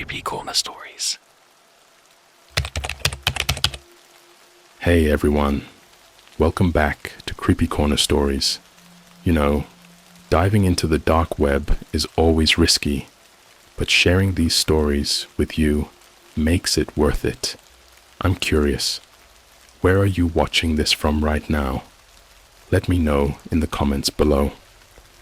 CreepyCorner stories. Hey everyone, welcome back to CreepyCorner stories. You know, diving into the dark web is always risky, but sharing these stories with you makes it worth it. I'm curious, where are you watching this from right now? Let me know in the comments below.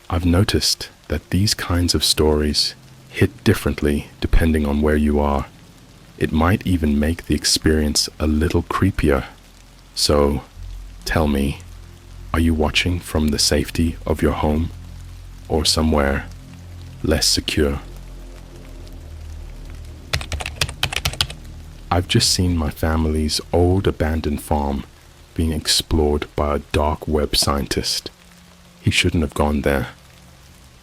I've noticed that these kinds of stories hit differently depending on where you are. It might even make the experience a little creepier. So, tell me, are you watching from the safety of your home or somewhere less secure? I've just seen my family's old abandoned farm being explored by a dark web scientist. He shouldn't have gone there.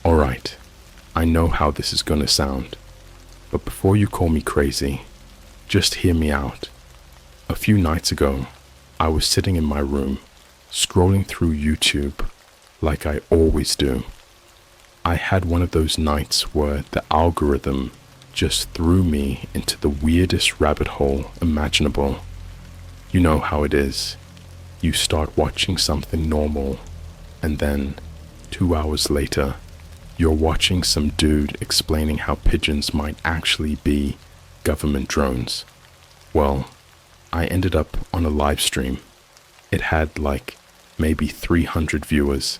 Alright, I know how this is gonna sound, but before you call me crazy, just hear me out. A few nights ago, I was sitting in my room, scrolling through YouTube like I always do. I had one of those nights where the algorithm just threw me into the weirdest rabbit hole imaginable. You know how it is. You start watching something normal, and then 2 hours later, you're watching some dude explaining how pigeons might actually be government drones. Well, I ended up on a live stream. It had like maybe 300 viewers,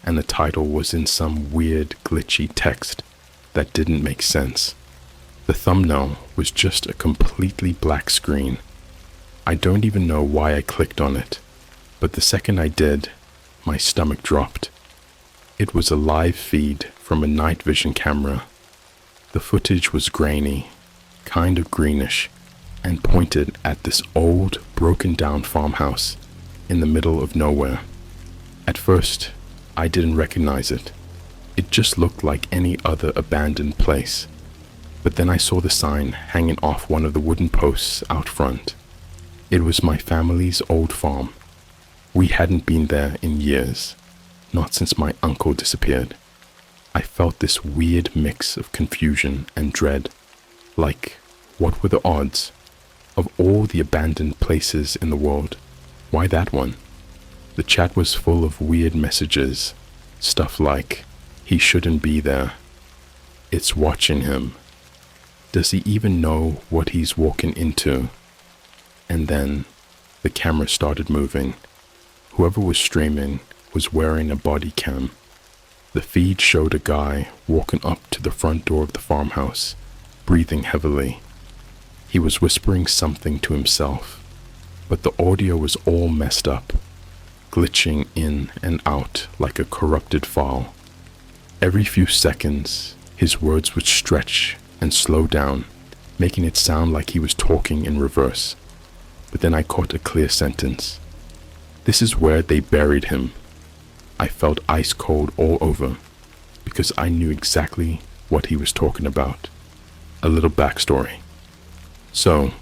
and the title was in some weird glitchy text that didn't make sense. The thumbnail was just a completely black screen. I don't even know why I clicked on it, but the second I did, my stomach dropped. It was a live feed from a night vision camera. The footage was grainy, kind of greenish, and pointed at this old, broken down farmhouse in the middle of nowhere. At first, I didn't recognize it. It just looked like any other abandoned place. But then I saw the sign hanging off one of the wooden posts out front. It was my family's old farm. We hadn't been there in years, not since my uncle disappeared. I felt this weird mix of confusion and dread. Like, what were the odds? Of all the abandoned places in the world, why that one? The chat was full of weird messages. Stuff like, he shouldn't be there. It's watching him. Does he even know what he's walking into? And then the camera started moving. Whoever was streaming was wearing a body cam. The feed showed a guy walking up to the front door of the farmhouse, breathing heavily. He was whispering something to himself, but the audio was all messed up, glitching in and out like a corrupted file. Every few seconds, his words would stretch and slow down, making it sound like he was talking in reverse. But then I caught a clear sentence. This is where they buried him. I felt ice cold all over because I knew exactly what he was talking about. A little backstory. So,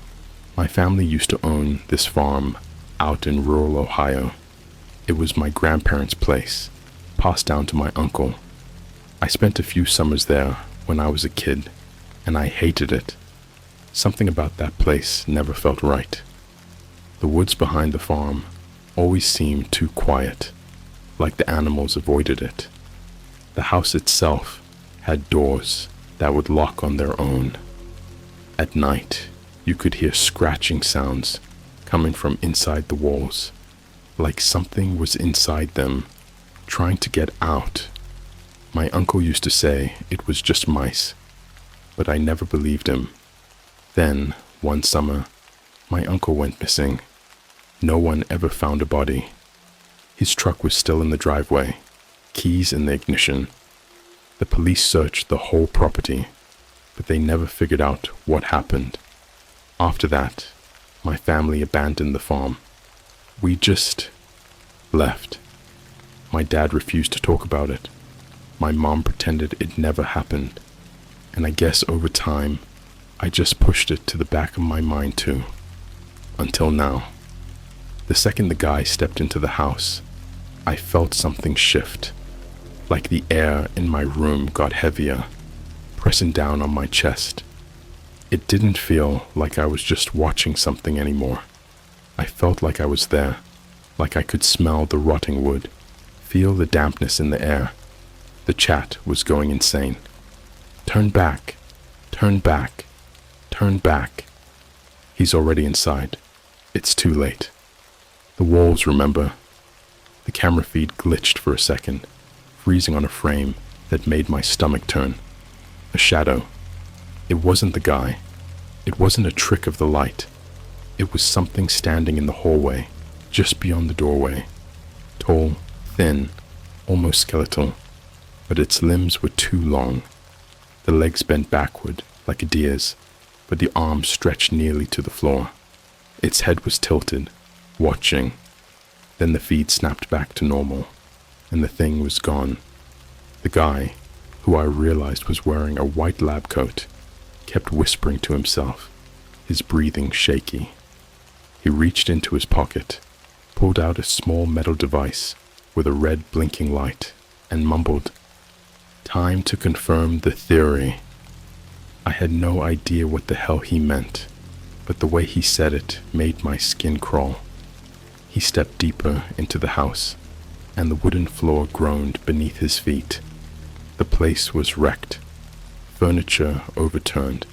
my family used to own this farm out in rural Ohio. It was my grandparents' place, passed down to my uncle. I spent a few summers there when I was a kid, and I hated it. Something about that place never felt right. The woods behind the farm always seemed too quiet, like the animals avoided it. The house itself had doors that would lock on their own. At night, you could hear scratching sounds coming from inside the walls, like something was inside them, trying to get out. My uncle used to say it was just mice, but I never believed him. Then, one summer, my uncle went missing. No one ever found a body. His truck was still in the driveway, keys in the ignition. The police searched the whole property, but they never figured out what happened. After that, my family abandoned the farm. We just left. My dad refused to talk about it. My mom pretended it never happened. And I guess over time, I just pushed it to the back of my mind too. Until now. The second the guy stepped into the house, I felt something shift, like the air in my room got heavier, pressing down on my chest. It didn't feel like I was just watching something anymore. I felt like I was there, like I could smell the rotting wood, feel the dampness in the air. The chat was going insane. Turn back, turn back, turn back. He's already inside. It's too late. The walls, remember? The camera feed glitched for a second, freezing on a frame that made my stomach turn. A shadow. It wasn't the guy. It wasn't a trick of the light. It was something standing in the hallway, just beyond the doorway. Tall, thin, almost skeletal, but its limbs were too long. The legs bent backward, like a deer's, but the arms stretched nearly to the floor. Its head was tilted, watching. Then the feed snapped back to normal, and the thing was gone. The guy, who I realized was wearing a white lab coat, kept whispering to himself, his breathing shaky. He reached into his pocket, pulled out a small metal device with a red blinking light, and mumbled, "Time to confirm the theory." I had no idea what the hell he meant, but the way he said it made my skin crawl. He stepped deeper into the house, and the wooden floor groaned beneath his feet. The place was wrecked, furniture overturned,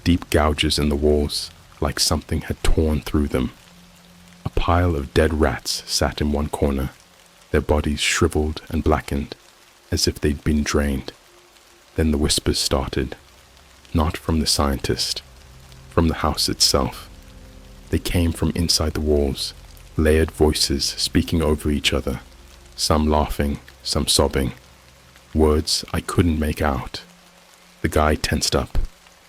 deep gouges in the walls like something had torn through them. A pile of dead rats sat in one corner, their bodies shriveled and blackened, as if they'd been drained. Then the whispers started, not from the scientist, from the house itself. They came from inside the walls, layered voices speaking over each other, some laughing, some sobbing, words I couldn't make out. The guy tensed up,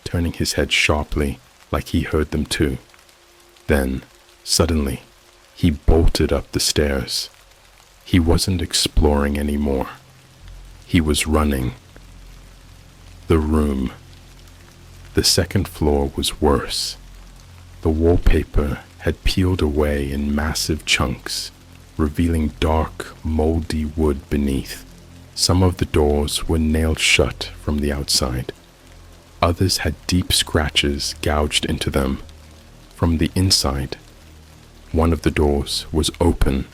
turning his head sharply like he heard them too. Then, suddenly, he bolted up the stairs. He wasn't exploring anymore. He was running. The room. The second floor was worse. The wallpaper had peeled away in massive chunks, revealing dark, moldy wood beneath. Some of the doors were nailed shut from the outside. Others had deep scratches gouged into them. From the inside, one of the doors was open.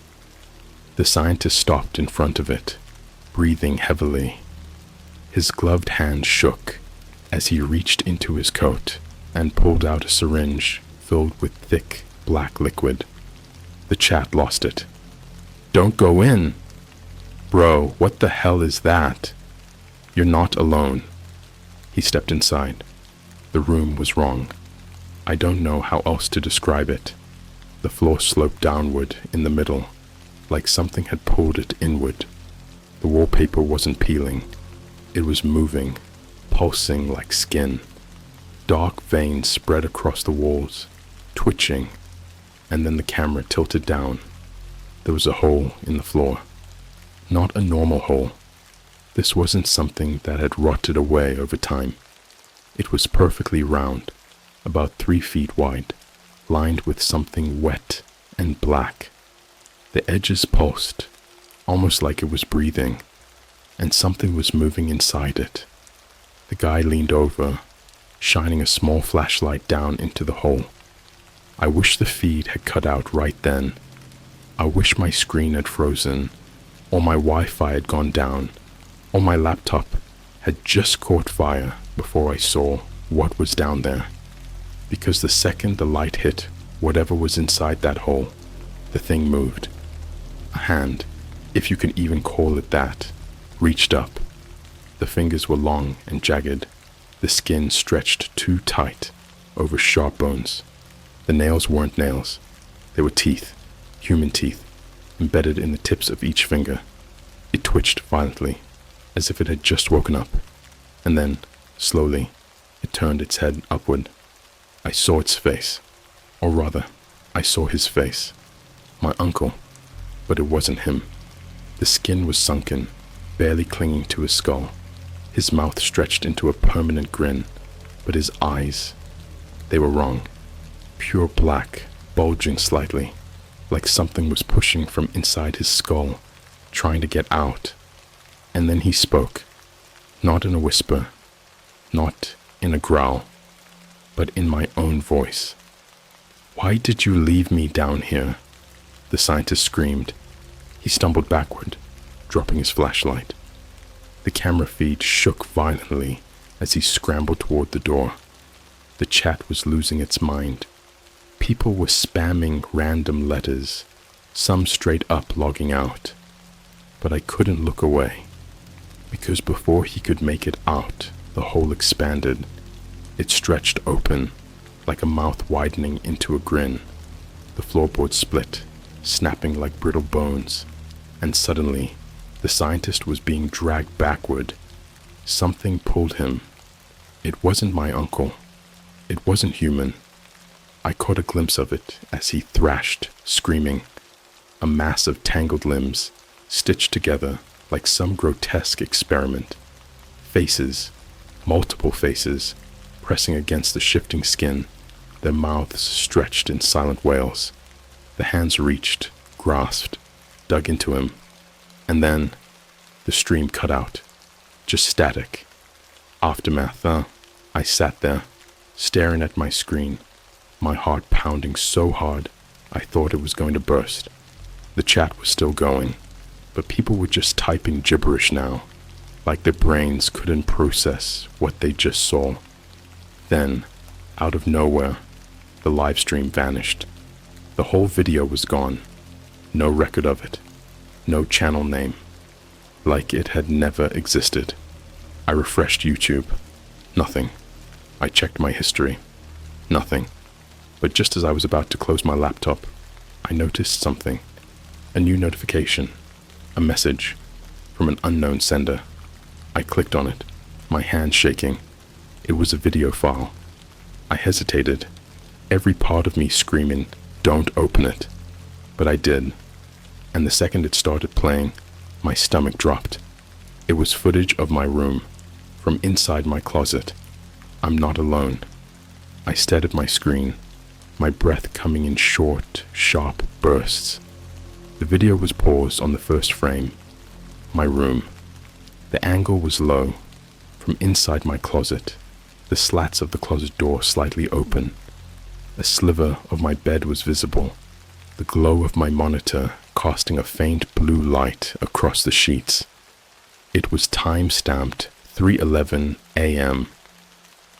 The scientist stopped in front of it, breathing heavily. His gloved hand shook as he reached into his coat and pulled out a syringe filled with thick, black liquid. The chat lost it. "Don't go in!" "Bro, what the hell is that?" "You're not alone." He stepped inside. The room was wrong. I don't know how else to describe it. The floor sloped downward in the middle, like something had pulled it inward. The wallpaper wasn't peeling. It was moving, pulsing like skin. Dark veins spread across the walls, twitching, and then the camera tilted down. There was a hole in the floor. Not a normal hole. This wasn't something that had rotted away over time. It was perfectly round, about 3 feet wide, lined with something wet and black. The edges pulsed, almost like it was breathing, and something was moving inside it. The guy leaned over, shining a small flashlight down into the hole. I wish the feed had cut out right then. I wish my screen had frozen, or my Wi-Fi had gone down, or my laptop had just caught fire before I saw what was down there. Because the second the light hit whatever was inside that hole, the thing moved. A hand, if you can even call it that, reached up. The fingers were long and jagged, the skin stretched too tight over sharp bones. The nails weren't nails. They were teeth, human teeth, embedded in the tips of each finger. It twitched violently, as if it had just woken up, and then, slowly, it turned its head upward. I saw its face, or rather, I saw his face. My uncle, but it wasn't him. The skin was sunken, barely clinging to his skull. His mouth stretched into a permanent grin, but his eyes, they were wrong. Pure black, bulging slightly, like something was pushing from inside his skull, trying to get out. And then he spoke, not in a whisper, not in a growl. but in my own voice. "Why did you leave me down here?" the scientist screamed. He stumbled backward, dropping his flashlight. The camera feed shook violently as he scrambled toward the door. The chat was losing its mind. People were spamming random letters, some straight up logging out. But I couldn't look away, because before he could make it out, the hole expanded. It stretched open, like a mouth widening into a grin. The floorboard split, snapping like brittle bones, and suddenly, the scientist was being dragged backward. Something pulled him. It wasn't my uncle. It wasn't human. I caught a glimpse of it as he thrashed, screaming. A mass of tangled limbs, stitched together like some grotesque experiment. Faces, multiple faces, pressing against the shifting skin, their mouths stretched in silent wails. The hands reached, grasped, dug into him, and then the stream cut out, just static. Aftermath, I sat there, staring at my screen, my heart pounding so hard I thought it was going to burst. The chat was still going, but people were just typing gibberish now, like their brains couldn't process what they just saw. Then, out of nowhere, the live stream vanished. The whole video was gone. No record of it. No channel name. Like it had never existed. I refreshed YouTube. Nothing. I checked my history. Nothing. But just as I was about to close my laptop, I noticed something. A new notification. A message. From an unknown sender. I clicked on it, my hand shaking. It was a video file. I hesitated, every part of me screaming, "Don't open it." But I did. And the second it started playing, my stomach dropped. It was footage of my room, from inside my closet. I'm not alone. I stared at my screen, my breath coming in short, sharp bursts. The video was paused on the first frame. My room. The angle was low, from inside my closet, the slats of the closet door slightly open. A sliver of my bed was visible, the glow of my monitor casting a faint blue light across the sheets. It was time-stamped 3:11 a.m.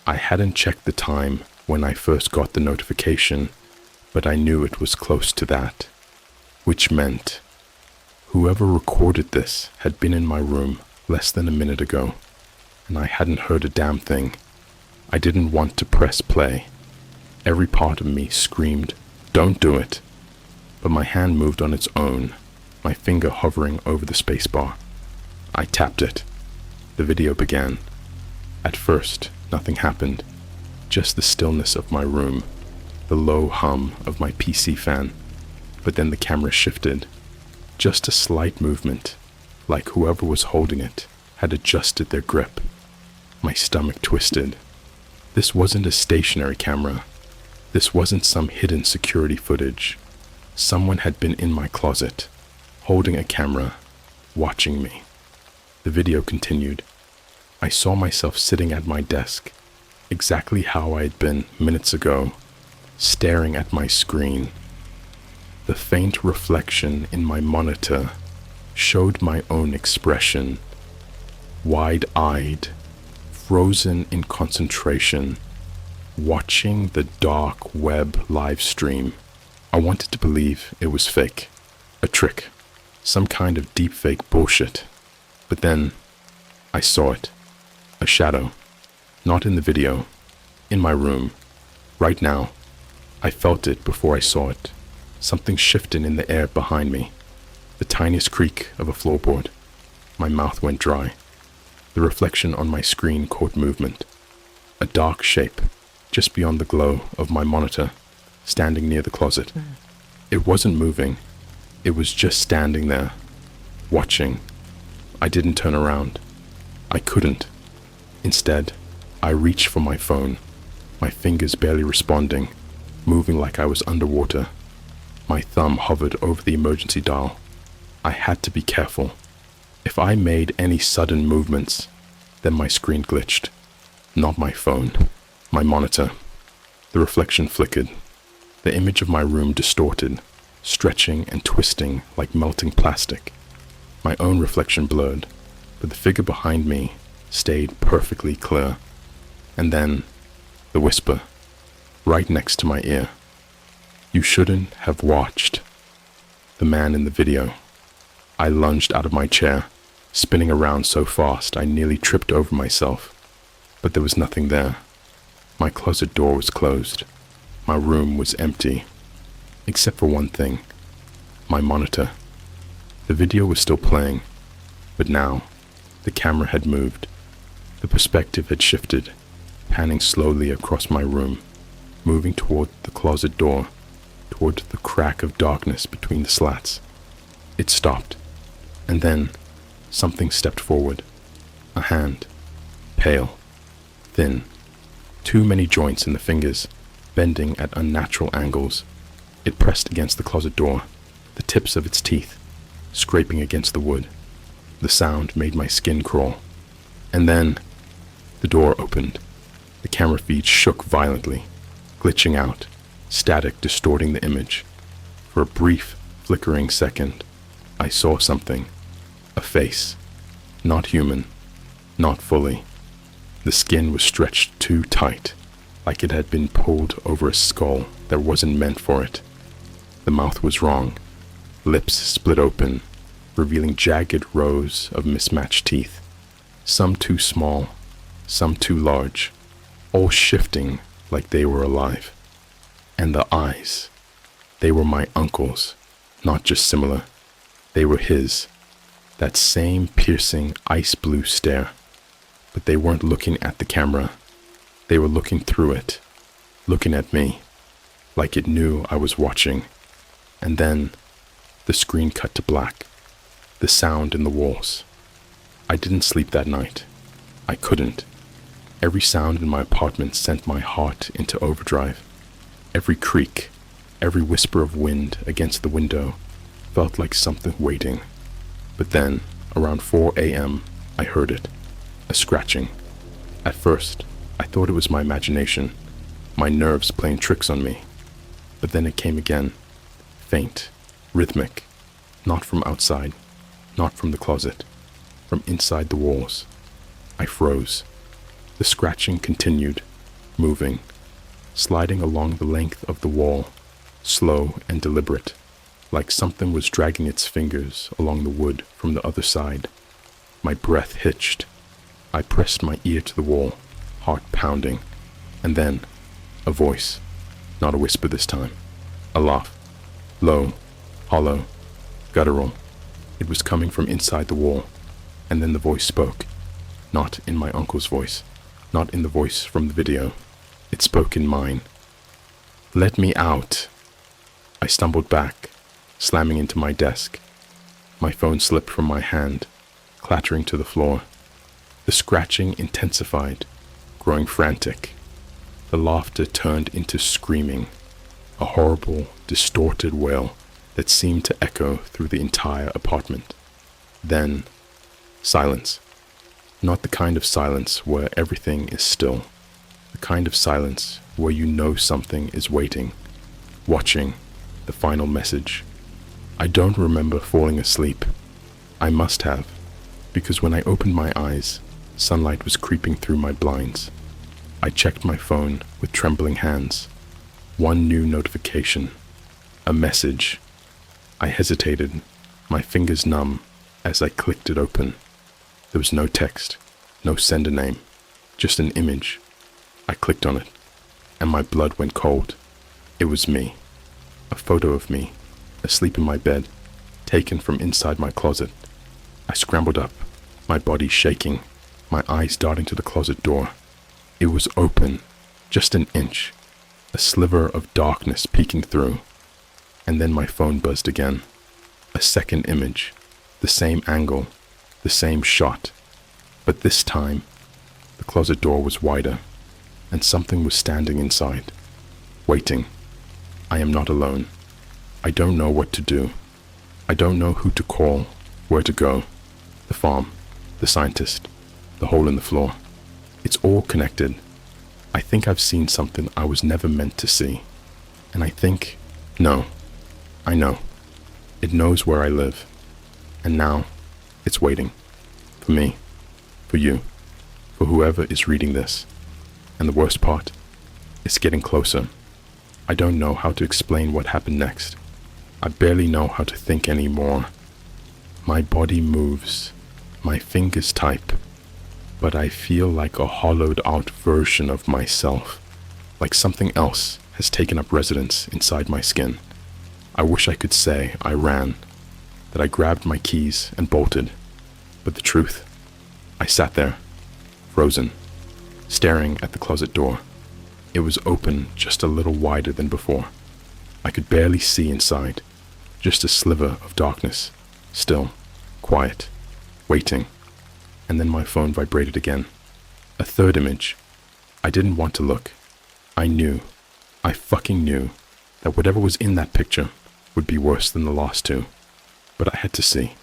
I hadn't checked the time when I first got the notification, but I knew it was close to that, which meant whoever recorded this had been in my room less than a minute ago, and I hadn't heard a damn thing. I didn't want to press play. Every part of me screamed, "Don't do it." But my hand moved on its own, my finger hovering over the spacebar. I tapped it. The video began. At first, nothing happened, just the stillness of my room, the low hum of my PC fan. But then the camera shifted. Just a slight movement, like whoever was holding it had adjusted their grip. My stomach twisted. This wasn't a stationary camera. This wasn't some hidden security footage. Someone had been in my closet, holding a camera, watching me. The video continued. I saw myself sitting at my desk, exactly how I had been minutes ago, staring at my screen. The faint reflection in my monitor showed my own expression, wide-eyed, frozen in concentration, watching the dark web live stream. I wanted to believe it was fake, a trick, some kind of deepfake bullshit. But then I saw it, a shadow, not in the video, in my room, right now. I felt it before I saw it. Something shifted in the air behind me, the tiniest creak of a floorboard. My mouth went dry. The reflection on my screen caught movement. A dark shape, just beyond the glow of my monitor, standing near the closet. It wasn't moving. It was just standing there, watching. I didn't turn around. I couldn't. Instead, I reached for my phone, my fingers barely responding, moving like I was underwater. My thumb hovered over the emergency dial. I had to be careful. If I made any sudden movements, then my screen glitched. Not my phone, my monitor. The reflection flickered. The image of my room distorted, stretching and twisting like melting plastic. My own reflection blurred, but the figure behind me stayed perfectly clear. And then, the whisper, right next to my ear. "You shouldn't have watched." The man in the video. I lunged out of my chair, spinning around so fast I nearly tripped over myself. But there was nothing there. My closet door was closed. My room was empty. Except for one thing. My monitor. The video was still playing, but now the camera had moved. The perspective had shifted, panning slowly across my room, moving toward the closet door, toward the crack of darkness between the slats. It stopped, and then something stepped forward. A hand, pale, thin, too many joints in the fingers, bending at unnatural angles. It pressed against the closet door, the tips of its teeth, scraping against the wood. The sound made my skin crawl. And then, the door opened. The camera feed shook violently, glitching out, static distorting the image. For a brief, flickering second, I saw something. A face. Not human. Not fully. The skin was stretched too tight, like it had been pulled over a skull that wasn't meant for it. The mouth was wrong. Lips split open, revealing jagged rows of mismatched teeth. Some too small, some too large, all shifting like they were alive. And the eyes. They were my uncle's, not just similar. They were his. That same piercing ice blue stare. But they weren't looking at the camera. They were looking through it, looking at me, like it knew I was watching. And then the screen cut to black, the sound in the walls. I didn't sleep that night. I couldn't. Every sound in my apartment sent my heart into overdrive. Every creak, every whisper of wind against the window felt like something waiting. But then, around 4 a.m., I heard it. A scratching. At first, I thought it was my imagination, my nerves playing tricks on me. But then it came again. Faint, rhythmic, not from outside, not from the closet, from inside the walls. I froze. The scratching continued, moving, sliding along the length of the wall, slow and deliberate, like something was dragging its fingers along the wood from the other side. My breath hitched. I pressed my ear to the wall, heart pounding, and then a voice, not a whisper this time, a laugh, low, hollow, guttural. It was coming from inside the wall, and then the voice spoke, not in my uncle's voice, not in the voice from the video. It spoke in mine. "Let me out." I stumbled back, slamming into my desk. My phone slipped from my hand, clattering to the floor. The scratching intensified, growing frantic. The laughter turned into screaming, a horrible, distorted wail that seemed to echo through the entire apartment. Then, silence. Not the kind of silence where everything is still. The kind of silence where you know something is waiting, watching the final message. I don't remember falling asleep. I must have, because when I opened my eyes, sunlight was creeping through my blinds. I checked my phone with trembling hands. One new notification. A message. I hesitated, my fingers numb, as I clicked it open. There was no text, no sender name, just an image. I clicked on it, and my blood went cold. It was me. A photo of me, asleep in my bed, taken from inside my closet. I scrambled up, my body shaking, my eyes darting to the closet door. It was open, just an inch, a sliver of darkness peeking through. And then my phone buzzed again. A second image, the same angle, the same shot. But this time, the closet door was wider, and something was standing inside, waiting. I am not alone. I don't know what to do. I don't know who to call, where to go. The farm, the scientist, the hole in the floor. It's all connected. I think I've seen something I was never meant to see. And I think, no, I know. It knows where I live. And now, it's waiting. For me. For you. For whoever is reading this. And the worst part, it's getting closer. I don't know how to explain what happened next. I barely know how to think anymore. My body moves. My fingers type. But I feel like a hollowed out version of myself. Like something else has taken up residence inside my skin. I wish I could say I ran. That I grabbed my keys and bolted. But the truth, I sat there, frozen, staring at the closet door. It was open just a little wider than before. I could barely see inside, just a sliver of darkness, still, quiet, waiting. And then my phone vibrated again. A third image. I didn't want to look. I knew, I fucking knew, that whatever was in that picture would be worse than the last two. But I had to see.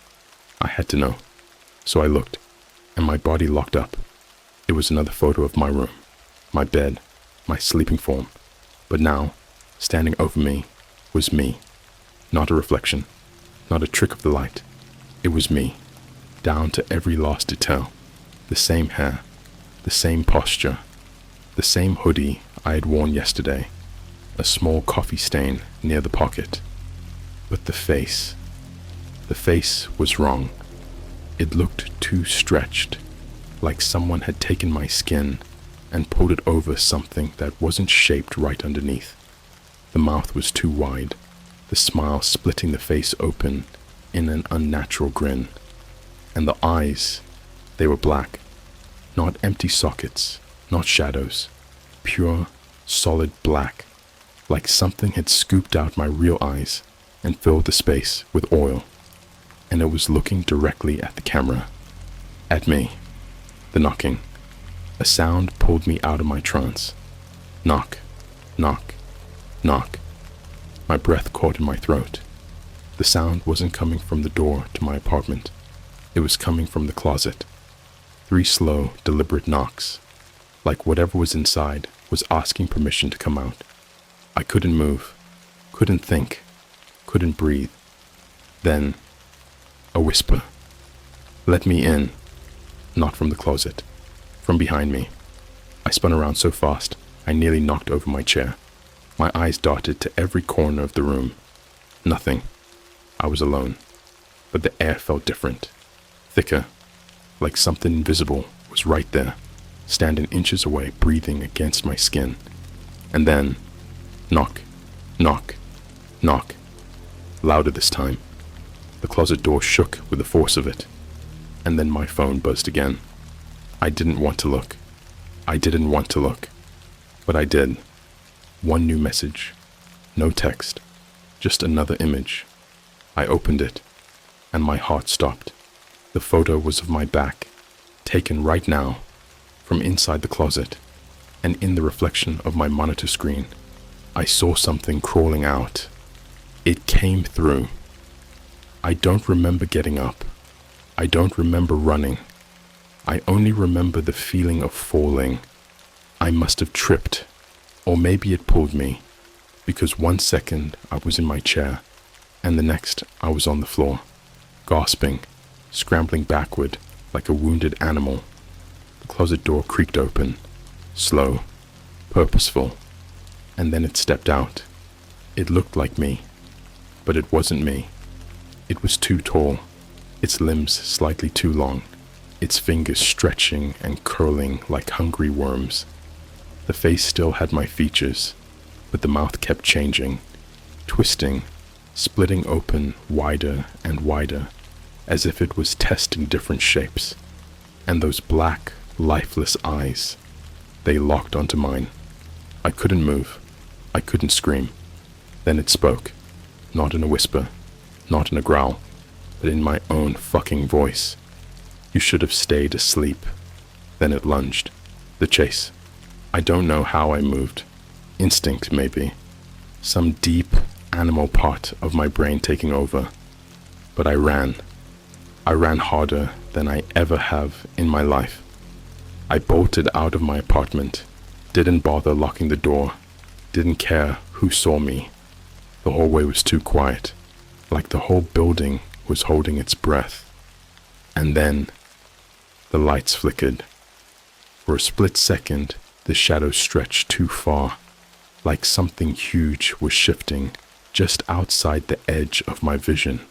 I had to know. So I looked, and my body locked up. It was another photo of my room, my bed, my sleeping form. But now, standing over me, was me. Not a reflection, not a trick of the light. It was me, down to every last detail. The same hair, the same posture, the same hoodie I had worn yesterday, a small coffee stain near the pocket. But the face was wrong. It looked too stretched, like someone had taken my skin and pulled it over something that wasn't shaped right underneath. The mouth was too wide, the smile splitting the face open in an unnatural grin. And the eyes, they were black, not empty sockets, not shadows, pure, solid black, like something had scooped out my real eyes and filled the space with oil. And it was looking directly at the camera, at me. The knocking. A sound pulled me out of my trance. Knock, knock, knock. My breath caught in my throat. The sound wasn't coming from the door to my apartment. It was coming from the closet. 3 slow, deliberate knocks, like whatever was inside was asking permission to come out. I couldn't move, couldn't think, couldn't breathe. Then, a whisper. Let me in. Not from the closet, from behind me. I spun around so fast, I nearly knocked over my chair. My eyes darted to every corner of the room. Nothing. I was alone. But the air felt different. Thicker, like something invisible was right there, standing inches away, breathing against my skin. And then, knock, knock, knock. Louder this time. The closet door shook with the force of it. And then my phone buzzed again. I didn't want to look. I didn't want to look. But I did. One new message. No text. Just another image. I opened it, and my heart stopped. The photo was of my back, taken right now, from inside the closet, and in the reflection of my monitor screen, I saw something crawling out. It came through. I don't remember getting up. I don't remember running. I only remember the feeling of falling. I must have tripped, or maybe it pulled me, because 1 second I was in my chair, and the next I was on the floor, gasping, scrambling backward like a wounded animal. The closet door creaked open, slow, purposeful, and then it stepped out. It looked like me, but it wasn't me. It was too tall, its limbs slightly too long, its fingers stretching and curling like hungry worms. The face still had my features, but the mouth kept changing, twisting, splitting open wider and wider, as if it was testing different shapes. And those black, lifeless eyes, they locked onto mine. I couldn't move. I couldn't scream. Then it spoke, not in a whisper, not in a growl, but in my own fucking voice. You should have stayed asleep. Then it lunged. The chase. I don't know how I moved. Instinct, maybe. Some deep, animal part of my brain taking over. But I ran. I ran harder than I ever have in my life. I bolted out of my apartment, Didn't bother locking the door. Didn't care who saw me. The hallway was too quiet, like the whole building was holding its breath. And then the lights flickered. For a split second, the shadows stretched too far, like something huge was shifting just outside the edge of my vision.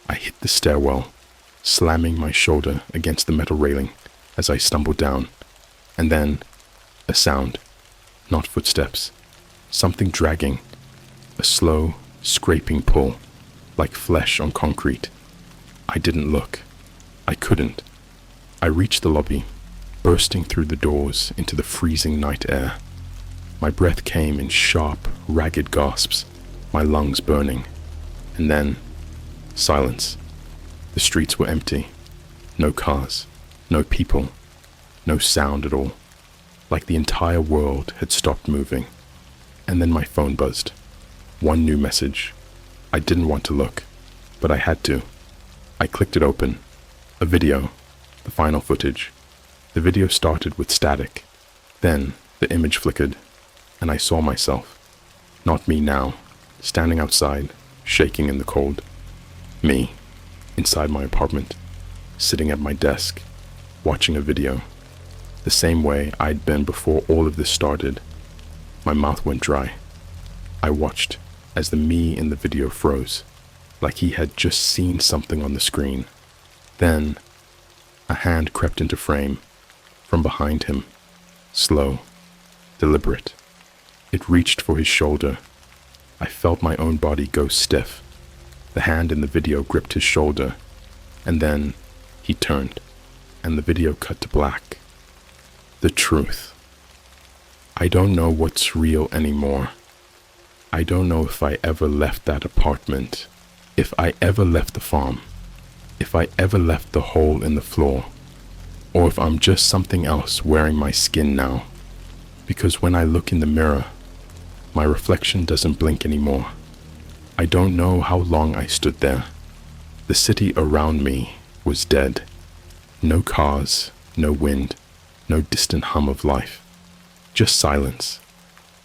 I hit the stairwell, slamming my shoulder against the metal railing as I stumbled down. And then a sound, not footsteps, something dragging, a slow, scraping pull, like flesh on concrete. I didn't look. I couldn't. I reached the lobby, bursting through the doors into the freezing night air. My breath came in sharp, ragged gasps, my lungs burning. And then, silence. The streets were empty. No cars, no people, no sound at all. Like the entire world had stopped moving. And then my phone buzzed. One new message. I didn't want to look, but I had to. I clicked it open. A video. The final footage. The video started with static. Then the image flickered, and I saw myself. Not me now, standing outside, shaking in the cold. Me, inside my apartment, sitting at my desk, watching a video. The same way I'd been before all of this started. My mouth went dry. I watched as the me in the video froze, like he had just seen something on the screen. Then, a hand crept into frame, from behind him, slow, deliberate. It reached for his shoulder. I felt my own body go stiff. The hand in the video gripped his shoulder, and then he turned, and the video cut to black. The truth. I don't know what's real anymore. I don't know if I ever left that apartment, if I ever left the farm, if I ever left the hole in the floor, or if I'm just something else wearing my skin now. Because when I look in the mirror, my reflection doesn't blink anymore. I don't know how long I stood there. The city around me was dead. No cars, no wind, no distant hum of life. Just silence.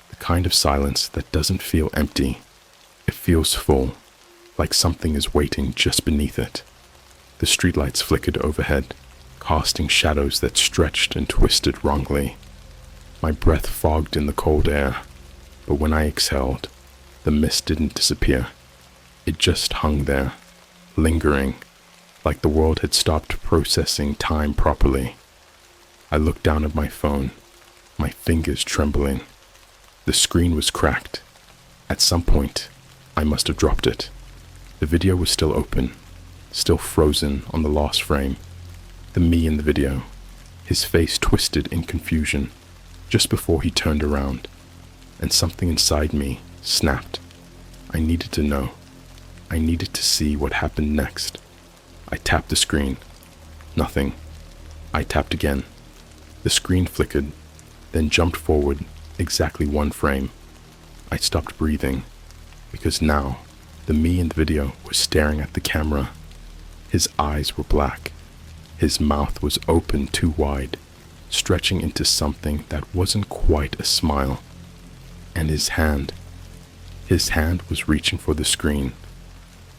The kind of silence that doesn't feel empty. It feels full, like something is waiting just beneath it. The streetlights flickered overhead, casting shadows that stretched and twisted wrongly. My breath fogged in the cold air, but when I exhaled, the mist didn't disappear. It just hung there, lingering, like the world had stopped processing time properly. I looked down at my phone, my fingers trembling. The screen was cracked. At some point, I must have dropped it. The video was still open, still frozen on the last frame. The me in the video, his face twisted in confusion, just before he turned around, and something inside me snapped. I needed to know. I needed to see what happened next. I tapped the screen. Nothing. I tapped again. The screen flickered, then jumped forward exactly one frame. I stopped breathing, because now the me in the video was staring at the camera. His eyes were black. His mouth was open too wide, stretching into something that wasn't quite a smile. And his hand was reaching for the screen.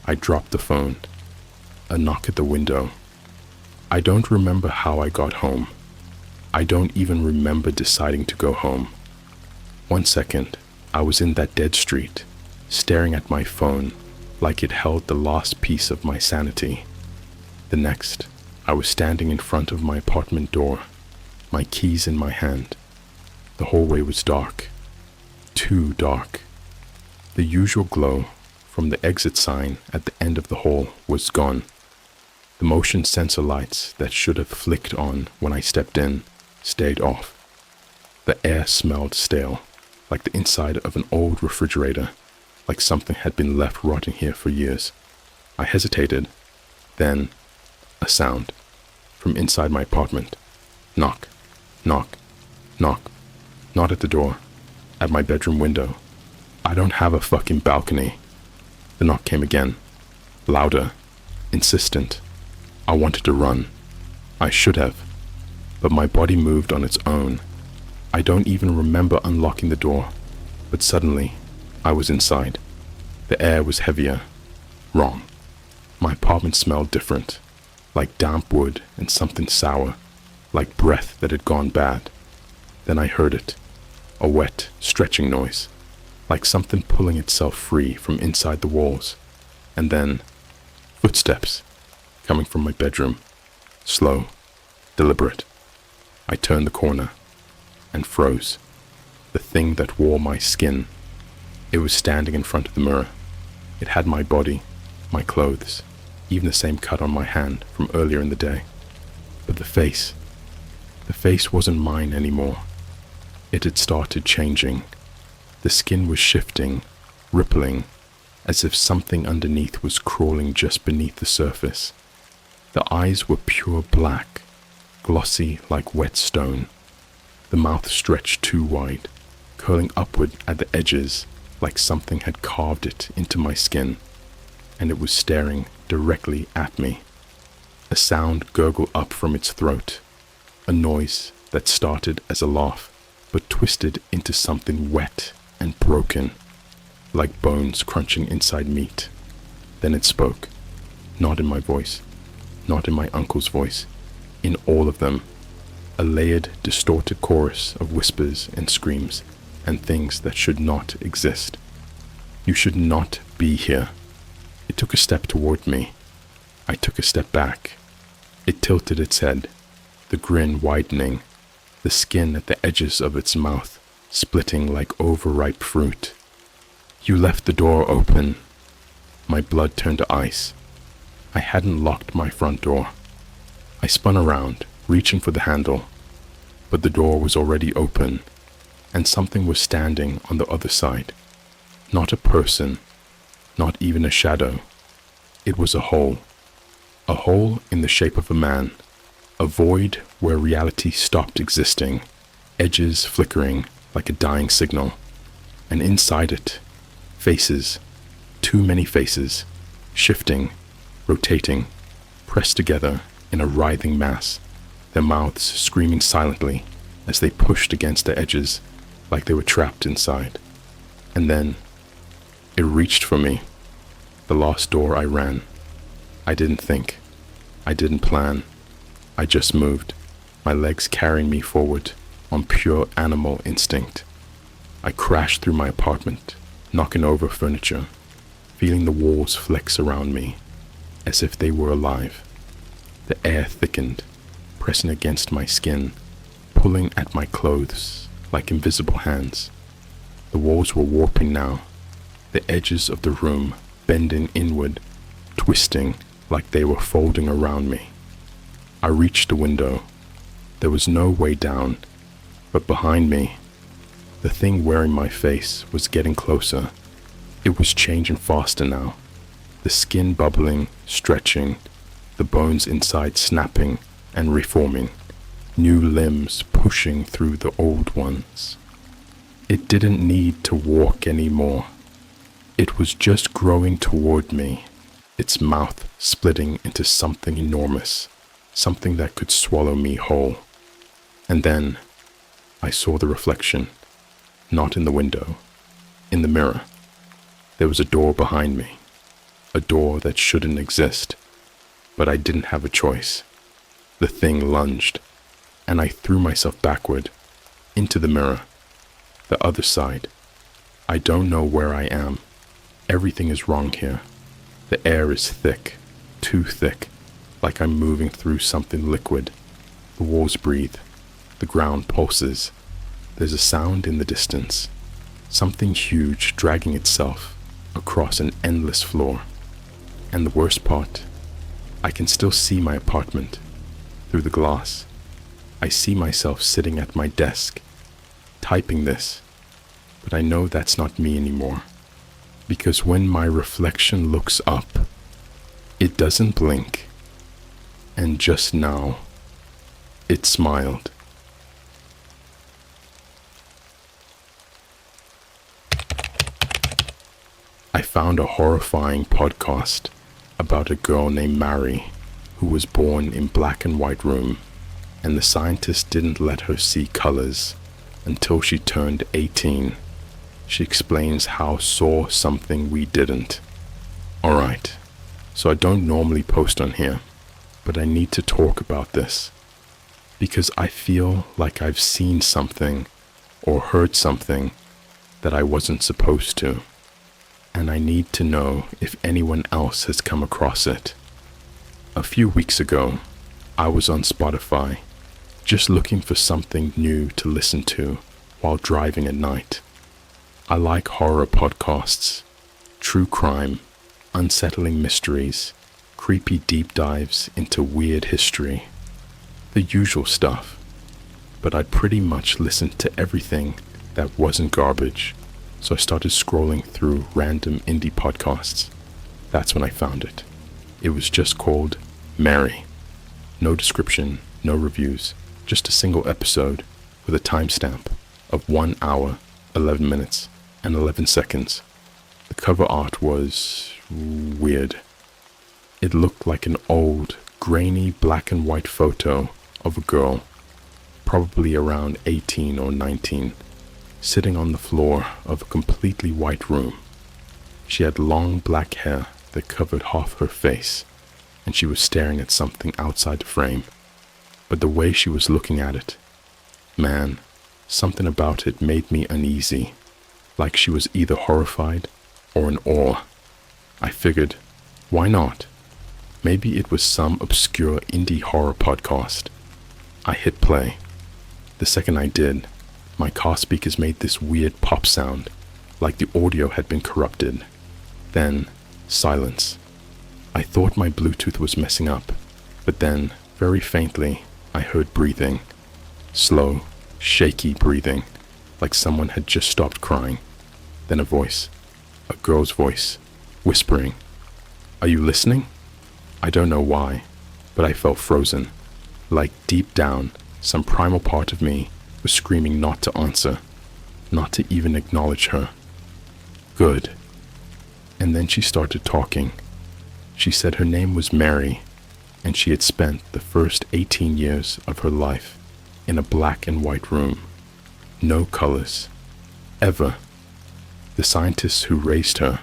I dropped the phone. A knock at the window. I don't remember how I got home. I don't even remember deciding to go home. 1 second, I was in that dead street, staring at my phone like it held the last piece of my sanity. The next, I was standing in front of my apartment door, my keys in my hand. The hallway was dark. Too dark. The usual glow from the exit sign at the end of the hall was gone. The motion sensor lights that should have flicked on when I stepped in stayed off. The air smelled stale, like the inside of an old refrigerator, like something had been left rotting here for years. I hesitated. Then, a sound from inside my apartment. Knock, knock, knock. Not at the door, at my bedroom window. I don't have a fucking balcony. The knock came again, louder, insistent. I wanted to run. I should have, but my body moved on its own. I don't even remember unlocking the door, but suddenly, I was inside. The air was heavier. Wrong. My apartment smelled different, like damp wood and something sour, like breath that had gone bad. Then I heard it, a wet, stretching noise, like something pulling itself free from inside the walls. And then, footsteps, coming from my bedroom, slow, deliberate. I turned the corner and froze. The thing that wore my skin. It was standing in front of the mirror. It had my body, my clothes, even the same cut on my hand from earlier in the day. But the face wasn't mine anymore. It had started changing. The skin was shifting, rippling, as if something underneath was crawling just beneath the surface. The eyes were pure black, glossy like wet stone. The mouth stretched too wide, curling upward at the edges like something had carved it into my skin, and it was staring directly at me. A sound gurgled up from its throat, a noise that started as a laugh, but twisted into something wet and broken, like bones crunching inside meat. Then it spoke, not in my voice, not in my uncle's voice, in all of them, a layered, distorted chorus of whispers and screams and things that should not exist. You should not be here. It took a step toward me. I took a step back. It tilted its head, the grin widening, the skin at the edges of its mouth splitting like overripe fruit. You left the door open. My blood turned to ice. I hadn't locked my front door. I spun around, reaching for the handle, but the door was already open, and something was standing on the other side. Not a person, not even a shadow. It was a hole in the shape of a man, a void where reality stopped existing, edges flickering like a dying signal, and inside it, faces, too many faces, shifting, rotating, pressed together in a writhing mass, their mouths screaming silently as they pushed against the edges like they were trapped inside. And then, it reached for me, the last door I ran. I didn't think. I didn't plan. I just moved, my legs carrying me forward on pure animal instinct. I crashed through my apartment, knocking over furniture, feeling the walls flex around me, as if they were alive. The air thickened, pressing against my skin, pulling at my clothes like invisible hands. The walls were warping now, the edges of the room bending inward, twisting like they were folding around me. I reached the window. There was no way down, but behind me, the thing wearing my face was getting closer. It was changing faster now, the skin bubbling, stretching, the bones inside snapping and reforming, new limbs pushing through the old ones. It didn't need to walk anymore. It was just growing toward me, its mouth splitting into something enormous, something that could swallow me whole. And then I saw the reflection, not in the window, in the mirror. There was a door behind me, a door that shouldn't exist, but I didn't have a choice. The thing lunged, and I threw myself backward, into the mirror, the other side. I don't know where I am. Everything is wrong here. The air is thick, too thick, like I'm moving through something liquid. The walls breathe. The ground pulses. There's a sound in the distance. Something huge dragging itself across an endless floor. And the worst part, I can still see my apartment through the glass. I see myself sitting at my desk, typing this, but I know that's not me anymore. Because when my reflection looks up, it doesn't blink. And just now, it smiled. I found a horrifying podcast about a girl named Mary who was born in black and white room, and the scientist didn't let her see colors. until she turned 18. She explains how saw something we didn't. Alright, so I don't normally post on here, but I need to talk about this because I feel like I've seen something or heard something that I wasn't supposed to, and I need to know if anyone else has come across it. A few weeks ago, I was on Spotify, just looking for something new to listen to while driving at night. I like horror podcasts, true crime, unsettling mysteries, creepy deep dives into weird history, the usual stuff. But I'd pretty much listened to everything that wasn't garbage, so I started scrolling through random indie podcasts. That's when I found it. It was just called Mary. No description, no reviews, just a single episode with a timestamp of 1 hour, 11 minutes, and 11 seconds. The cover art was weird. It looked like an old, grainy black and white photo of a girl, probably around 18 or 19, sitting on the floor of a completely white room. She had long black hair that covered half her face, and she was staring at something outside the frame. But the way she was looking at it, man, something about it made me uneasy, like she was either horrified or in awe. I figured, why not? Maybe it was some obscure indie horror podcast. I hit play. The second I did, my car speakers made this weird pop sound, like the audio had been corrupted. Then, silence. I thought my Bluetooth was messing up, but then, very faintly, I heard breathing. Slow, shaky breathing, like someone had just stopped crying. Then a voice, a girl's voice, whispering, "Are you listening?" I don't know why, but I felt frozen. Like deep down, some primal part of me was screaming not to answer, not to even acknowledge her. Good. And then she started talking. She said her name was Mary, and she had spent the first 18 years of her life in a black and white room. No colors. Ever. The scientists who raised her,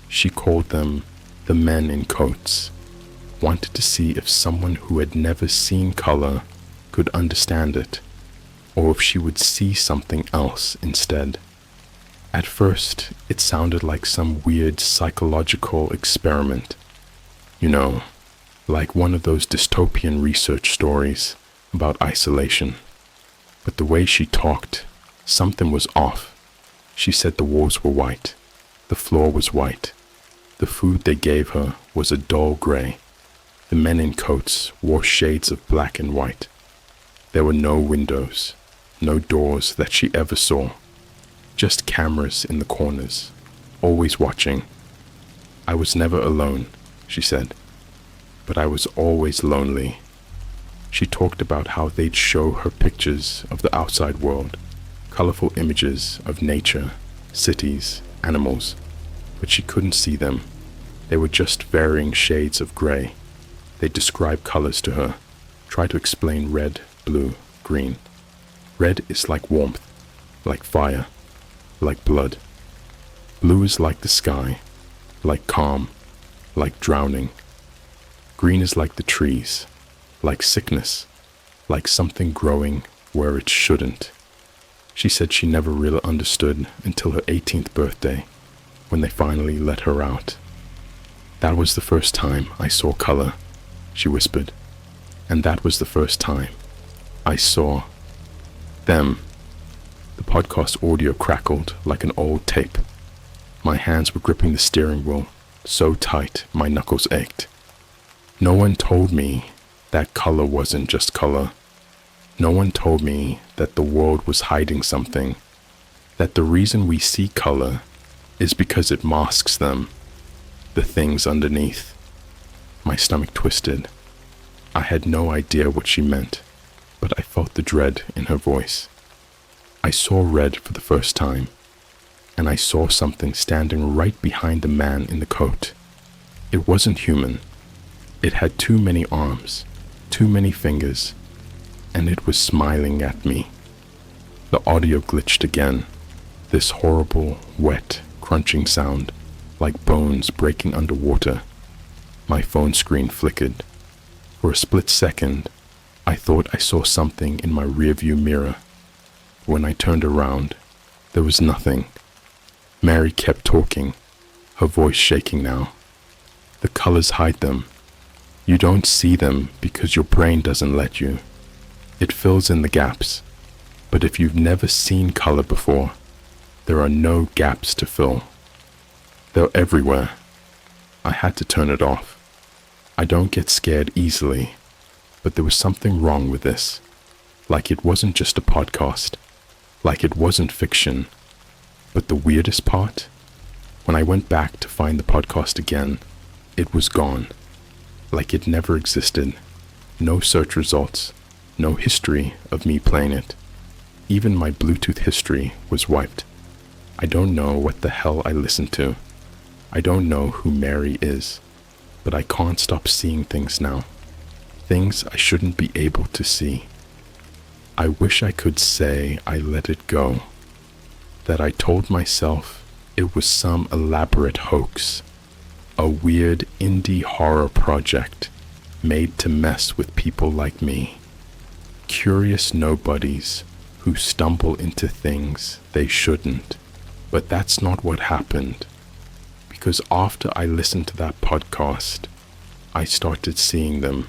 she called them the men in coats, wanted to see if someone who had never seen color could understand it, or if she would see something else instead. At first, it sounded like some weird psychological experiment. You know, like one of those dystopian research stories about isolation. But the way she talked, something was off. She said the walls were white, the floor was white, the food they gave her was a dull gray. The men in coats wore shades of black and white. There were no windows, no doors that she ever saw, just cameras in the corners, always watching. I was never alone, she said, but I was always lonely. She talked about how they'd show her pictures of the outside world, colorful images of nature, cities, animals, but she couldn't see them. They were just varying shades of gray. They describe colors to her, try to explain red, blue, green. Red is like warmth, like fire, like blood. Blue is like the sky, like calm, like drowning. Green is like the trees, like sickness, like something growing where it shouldn't. She said she never really understood until her 18th birthday, when they finally let her out. That was the first time I saw color, she whispered, and that was the first time I saw them. The podcast audio crackled like an old tape. My hands were gripping the steering wheel so tight my knuckles ached. No one told me that color wasn't just color. No one told me that the world was hiding something, that the reason we see color is because it masks them, the things underneath. My stomach twisted. I had no idea what she meant, but I felt the dread in her voice. I saw red for the first time, and I saw something standing right behind the man in the coat. It wasn't human. It had too many arms, too many fingers, and it was smiling at me. The audio glitched again. This horrible, wet, crunching sound, like bones breaking underwater. My phone screen flickered. For a split second, I thought I saw something in my rearview mirror. When I turned around, there was nothing. Mary kept talking, her voice shaking now. The colors hide them. You don't see them because your brain doesn't let you. It fills in the gaps. But if you've never seen color before, there are no gaps to fill. They're everywhere. I had to turn it off. I don't get scared easily, but there was something wrong with this. Like it wasn't just a podcast. Like it wasn't fiction. But the weirdest part? When I went back to find the podcast again, it was gone. Like it never existed. No search results. No history of me playing it. Even my Bluetooth history was wiped. I don't know what the hell I listened to. I don't know who Mary is. But I can't stop seeing things now. Things I shouldn't be able to see. I wish I could say I let it go. That I told myself it was some elaborate hoax. A weird indie horror project made to mess with people like me. Curious nobodies who stumble into things they shouldn't. But that's not what happened. Because after I listened to that podcast, I started seeing them.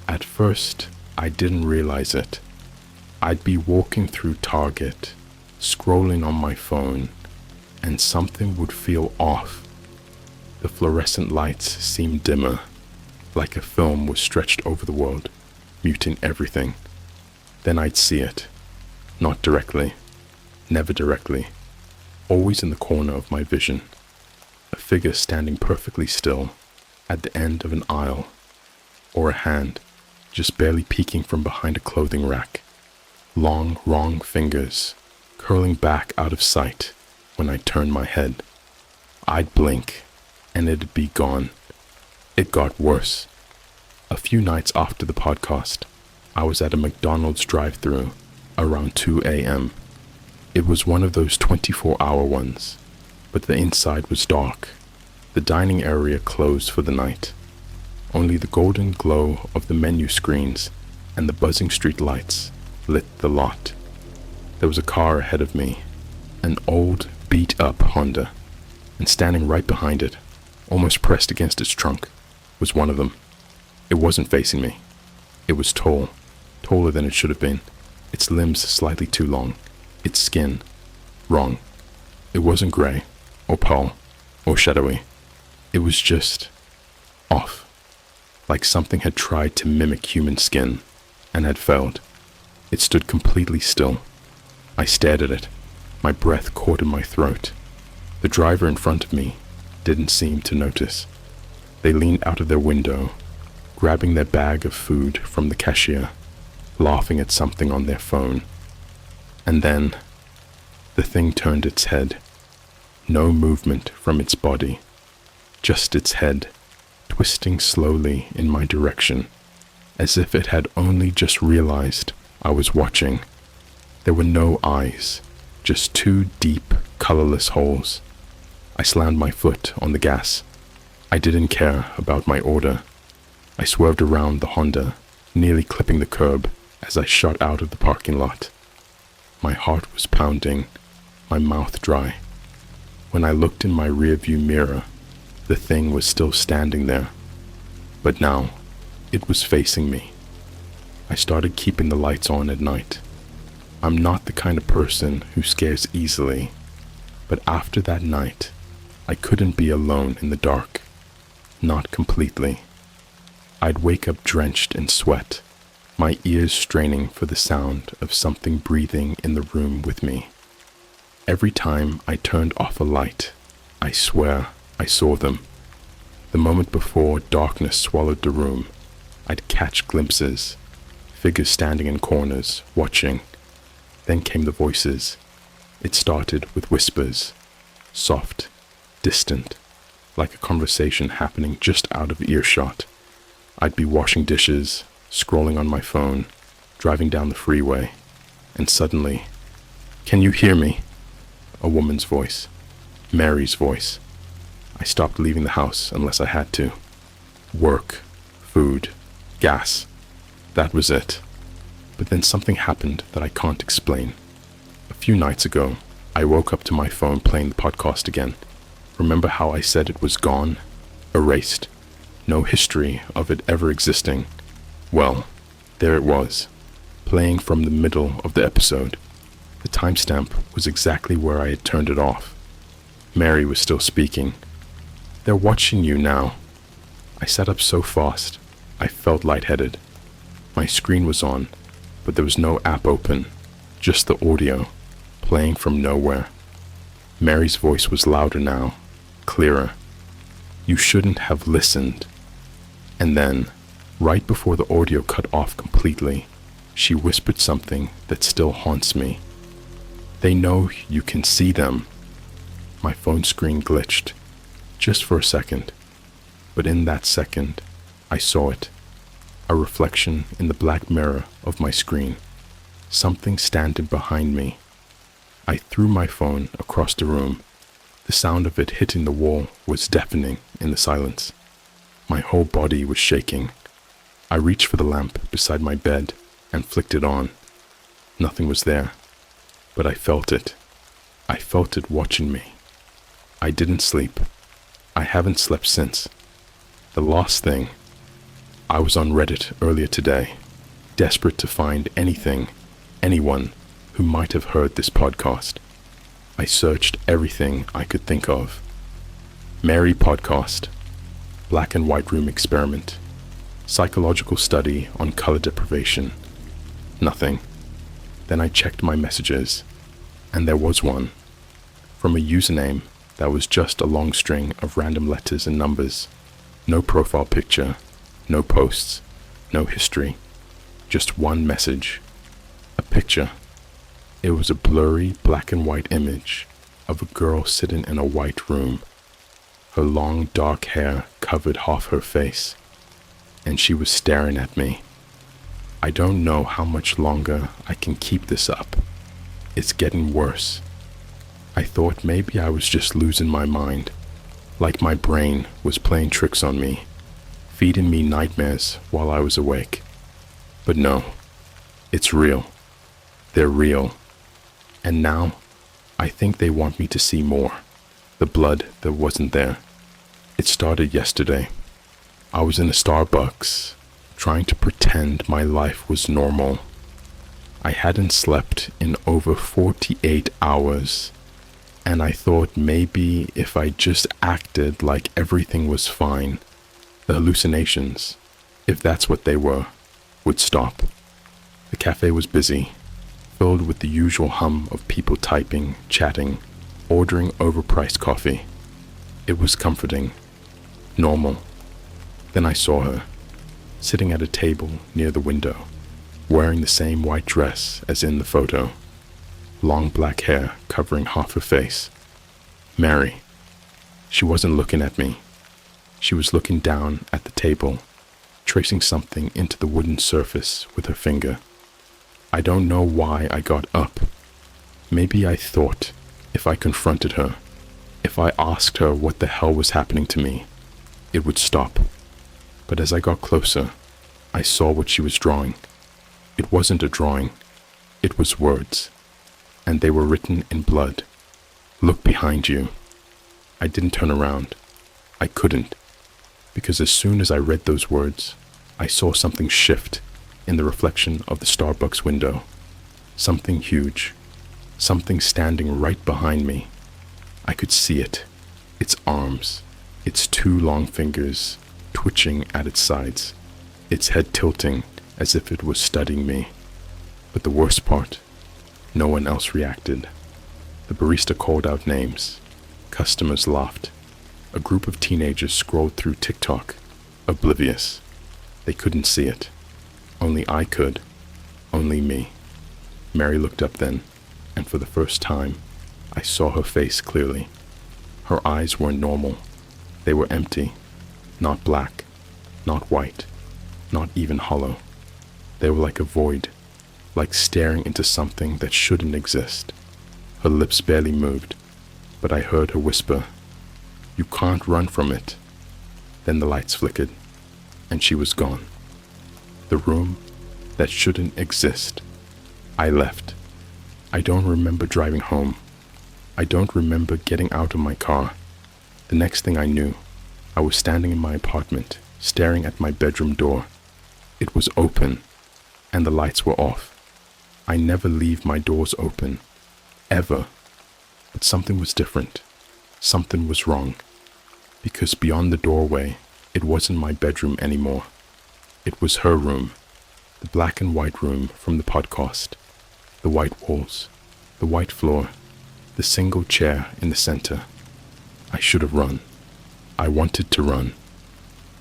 At first, I didn't realize it. I'd be walking through Target, scrolling on my phone, and something would feel off. The fluorescent lights seemed dimmer, like a film was stretched over the world, muting everything. Then I'd see it. Not directly. Never directly. Always in the corner of my vision. A figure standing perfectly still at the end of an aisle, or a hand just barely peeking from behind a clothing rack. Long, wrong fingers curling back out of sight when I turned my head. I'd blink and it'd be gone. It got worse. A few nights after the podcast, I was at a McDonald's drive-thru around 2 a.m. It was one of those 24-hour ones, but the inside was dark. The dining area closed for the night. Only the golden glow of the menu screens and the buzzing street lights lit the lot. There was a car ahead of me, an old, beat-up Honda, and standing right behind it, almost pressed against its trunk, was one of them. It wasn't facing me. It was tall, taller than it should have been, its limbs slightly too long, its skin wrong. It wasn't gray, or pale, or shadowy. It was just off. Like something had tried to mimic human skin and had failed. It stood completely still. I stared at it, my breath caught in my throat. The driver in front of me didn't seem to notice. They leaned out of their window, grabbing their bag of food from the cashier, laughing at something on their phone. And then, the thing turned its head. No movement from its body, just its head, twisting slowly in my direction, as if it had only just realized I was watching. There were no eyes, just two deep, colorless holes. I slammed my foot on the gas. I didn't care about my order. I swerved around the Honda, nearly clipping the curb as I shot out of the parking lot. My heart was pounding, my mouth dry. When I looked in my rearview mirror, the thing was still standing there. But now, it was facing me. I started keeping the lights on at night. I'm not the kind of person who scares easily, but after that night, I couldn't be alone in the dark. Not completely. I'd wake up drenched in sweat, my ears straining for the sound of something breathing in the room with me. Every time I turned off a light, I swear I saw them. The moment before darkness swallowed the room, I'd catch glimpses, figures standing in corners, watching. Then came the voices. It started with whispers, soft, distant, like a conversation happening just out of earshot. I'd be washing dishes, scrolling on my phone, driving down the freeway, and suddenly Can you hear me? A woman's voice. Mary's voice. I stopped leaving the house unless I had to. Work, food, gas. That was it. But then something happened that I can't explain. A few nights ago, I woke up to my phone playing the podcast again. Remember how I said it was gone? Erased. No history of it ever existing. Well, there it was, playing from the middle of the episode. The timestamp was exactly where I had turned it off. Mary was still speaking. They're watching you now. I sat up so fast, I felt lightheaded. My screen was on, but there was no app open, just the audio, playing from nowhere. Mary's voice was louder now, clearer. You shouldn't have listened. And then, right before the audio cut off completely, she whispered something that still haunts me. They know you can see them. My phone screen glitched, just for a second. But in that second, I saw it. A reflection in the black mirror of my screen. Something standing behind me. I threw my phone across the room. The sound of it hitting the wall was deafening in the silence. My whole body was shaking. I reached for the lamp beside my bed and flicked it on. Nothing was there, but I felt it. I felt it watching me. I didn't sleep. I haven't slept since. The last thing, I was on Reddit earlier today, desperate to find anyone who might have heard this podcast. I searched everything I could think of. Mary podcast, black and white room experiment, psychological study on color deprivation. Nothing. Then I checked my messages, and there was one, from a username that was just a long string of random letters and numbers. No profile picture, no posts, no history, just one message, a picture. It was a blurry black and white image of a girl sitting in a white room. Her long dark hair covered half her face, and she was staring at me. I don't know how much longer I can keep this up. It's getting worse. I thought maybe I was just losing my mind, like my brain was playing tricks on me, feeding me nightmares while I was awake. But no, it's real. They're real. And now, I think they want me to see more. The blood that wasn't there. It started yesterday. I was in a Starbucks, trying to pretend my life was normal. I hadn't slept in over 48 hours, and I thought maybe if I just acted like everything was fine, the hallucinations, if that's what they were, would stop. The cafe was busy, filled with the usual hum of people typing, chatting, ordering overpriced coffee. It was comforting, normal. Then I saw her, sitting at a table near the window, wearing the same white dress as in the photo, long black hair covering half her face. Mary. She wasn't looking at me. She was looking down at the table, tracing something into the wooden surface with her finger. I don't know why I got up. Maybe I thought if I confronted her, if I asked her what the hell was happening to me, it would stop. But as I got closer, I saw what she was drawing. It wasn't a drawing. It was words. And they were written in blood. Look behind you. I didn't turn around. I couldn't. Because as soon as I read those words, I saw something shift in the reflection of the Starbucks window. Something huge. Something standing right behind me. I could see it. Its arms. Its two long fingers twitching at its sides. Its head tilting as if it was studying me. But the worst part, no one else reacted. The barista called out names. Customers laughed. A group of teenagers scrolled through TikTok, oblivious. They couldn't see it. Only I could. Only me. Mary looked up then, and for the first time, I saw her face clearly. Her eyes weren't normal. They were empty. Not black. Not white. Not even hollow. They were like a void. Like staring into something that shouldn't exist. Her lips barely moved, but I heard her whisper, "You can't run from it." Then the lights flickered, and she was gone. The room that shouldn't exist. I left. I don't remember driving home. I don't remember getting out of my car. The next thing I knew, I was standing in my apartment, staring at my bedroom door. It was open, and the lights were off. I never leave my doors open, ever. But something was different. Something was wrong. Because beyond the doorway, it wasn't my bedroom anymore. It was her room, the black and white room from the podcast. The white walls, the white floor, the single chair in the center. I should have run. I wanted to run.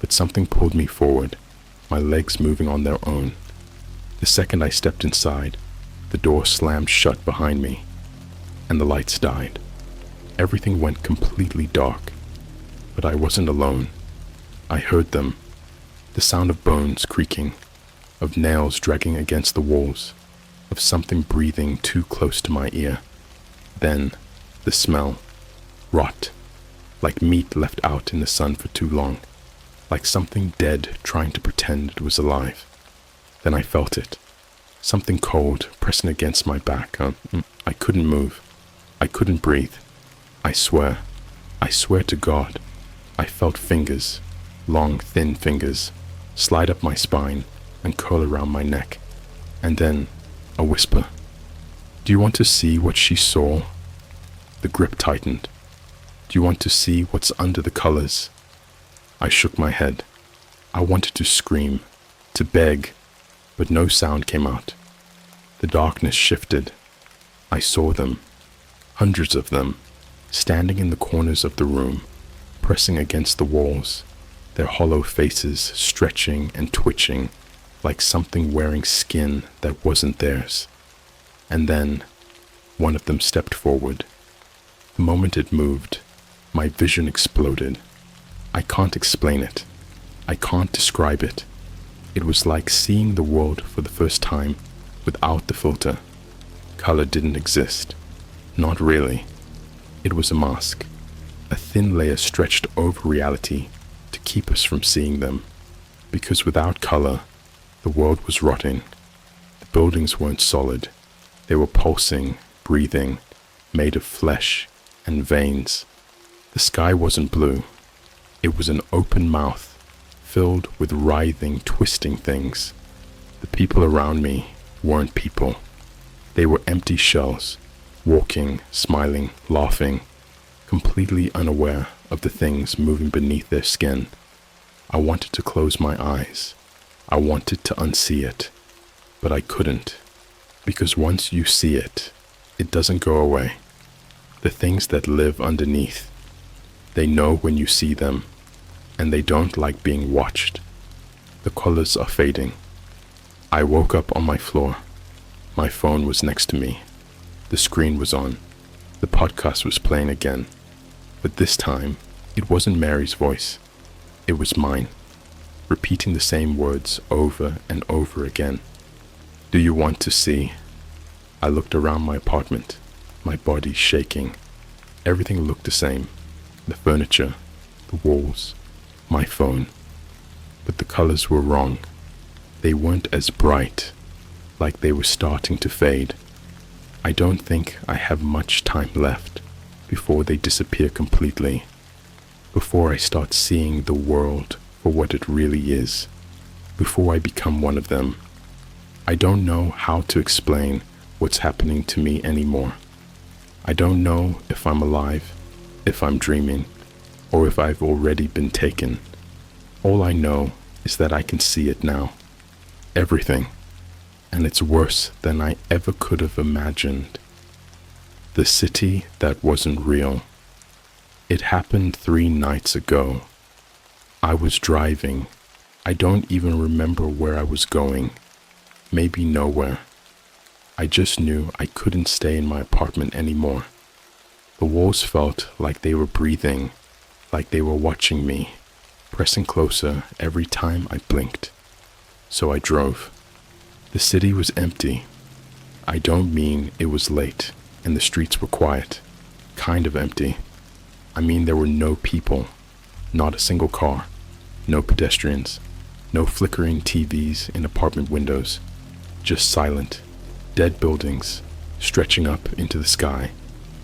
But something pulled me forward, my legs moving on their own. The second I stepped inside, the door slammed shut behind me, and the lights died. Everything went completely dark, but I wasn't alone. I heard them, the sound of bones creaking, of nails dragging against the walls, of something breathing too close to my ear. Then, the smell, rot, like meat left out in the sun for too long, like something dead trying to pretend it was alive. Then I felt it, something cold pressing against my back. I couldn't move. I couldn't breathe. I swear to God, I felt fingers, long, thin fingers, slide up my spine and curl around my neck. And then, a whisper. "Do you want to see what she saw?" The grip tightened. "Do you want to see what's under the colors?" I shook my head. I wanted to scream, to beg, but no sound came out. The darkness shifted. I saw them, hundreds of them, standing in the corners of the room, pressing against the walls, their hollow faces stretching and twitching like something wearing skin that wasn't theirs. And then, one of them stepped forward. The moment it moved, my vision exploded. I can't explain it. I can't describe it. It was like seeing the world for the first time without the filter. Color didn't exist. Not really. It was a mask. A thin layer stretched over reality to keep us from seeing them. Because without color, the world was rotting. The buildings weren't solid. They were pulsing, breathing, made of flesh and veins. The sky wasn't blue. It was an open mouth, filled with writhing, twisting things. The people around me weren't people. They were empty shells, walking, smiling, laughing, completely unaware of the things moving beneath their skin. I wanted to close my eyes. I wanted to unsee it, but I couldn't, because once you see it, it doesn't go away. The things that live underneath, they know when you see them, and they don't like being watched. The colors are fading. I woke up on my floor. My phone was next to me. The screen was on. The podcast was playing again. But this time, it wasn't Mary's voice. It was mine, repeating the same words over and over again. "Do you want to see?" I looked around my apartment, my body shaking. Everything looked the same. The furniture, the walls, my phone. But the colors were wrong. They weren't as bright, like they were starting to fade. I don't think I have much time left before they disappear completely, before I start seeing the world for what it really is, before I become one of them. I don't know how to explain what's happening to me anymore. I don't know if I'm alive, if I'm dreaming, or if I've already been taken. All I know is that I can see it now. Everything. And it's worse than I ever could have imagined. The city that wasn't real. It happened 3 nights ago. I was driving. I don't even remember where I was going. Maybe nowhere. I just knew I couldn't stay in my apartment anymore. The walls felt like they were breathing, like they were watching me, pressing closer every time I blinked. So I drove. The city was empty. I don't mean it was late. and the streets were quiet, kind of empty. I mean, there were no people, not a single car, no pedestrians, no flickering TVs in apartment windows, just silent, dead buildings stretching up into the sky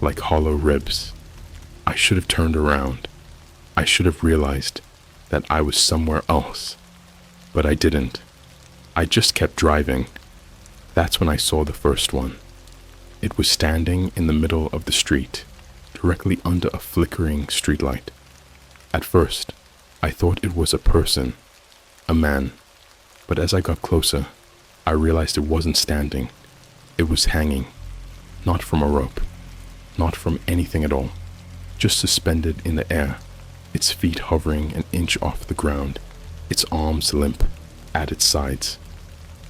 like hollow ribs. I should have turned around. I should have realized that I was somewhere else, but I didn't. I just kept driving. That's when I saw the first one. It was standing in the middle of the street, directly under a flickering streetlight. At first, I thought it was a person, a man, but as I got closer, I realized it wasn't standing. It was hanging, not from a rope, not from anything at all, just suspended in the air, its feet hovering an inch off the ground, its arms limp at its sides.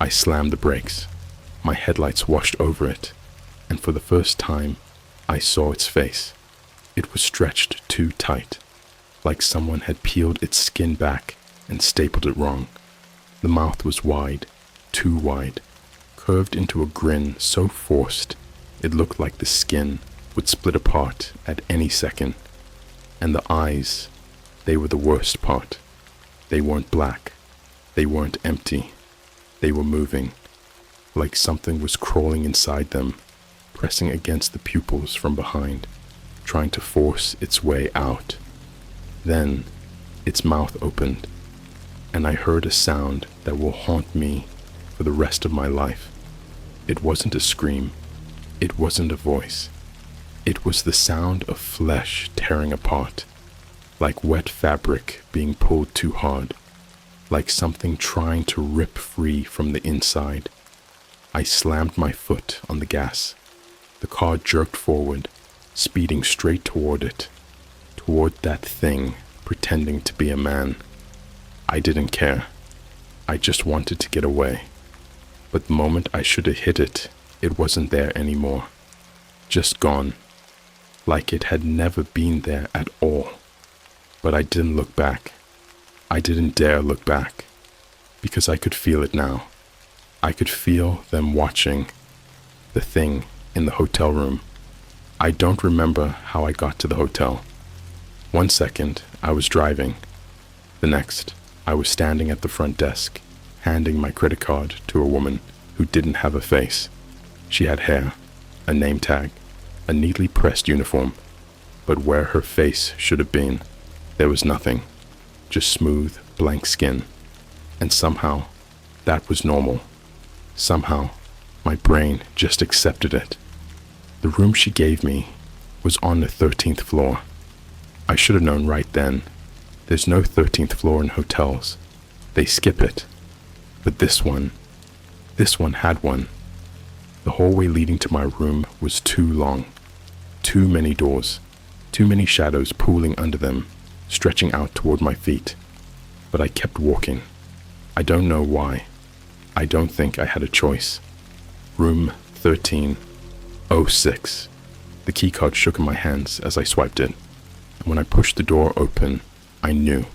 I slammed the brakes. My headlights washed over it, and for the first time, I saw its face. It was stretched too tight, like someone had peeled its skin back and stapled it wrong. The mouth was wide, too wide, curved into a grin so forced it looked like the skin would split apart at any second. And the eyes, they were the worst part. They weren't black. They weren't empty. They were moving, like something was crawling inside them, pressing against the pupils from behind, trying to force its way out. Then, its mouth opened, and I heard a sound that will haunt me for the rest of my life. It wasn't a scream. It wasn't a voice. It was the sound of flesh tearing apart, like wet fabric being pulled too hard, like something trying to rip free from the inside. I slammed my foot on the gas. The car jerked forward, speeding straight toward it, toward that thing pretending to be a man. I didn't care. I just wanted to get away. But the moment I should have hit it, it wasn't there anymore. Just gone. Like it had never been there at all. But I didn't look back. I didn't dare look back, because I could feel it now. I could feel them watching. The thing in the hotel room. I don't remember how I got to the hotel. 1 second, I was driving. The next, I was standing at the front desk, handing my credit card to a woman who didn't have a face. She had hair, a name tag, a neatly pressed uniform, but where her face should have been, there was nothing, just smooth, blank skin. And somehow, that was normal. Somehow, my brain just accepted it. The room she gave me was on the 13th floor. I should have known right then. There's no 13th floor in hotels. They skip it. But this one had one. The hallway leading to my room was too long. Too many doors. Too many shadows pooling under them, stretching out toward my feet. But I kept walking. I don't know why. I don't think I had a choice. Room 1306. The keycard shook in my hands as I swiped it. And when I pushed the door open, I knew.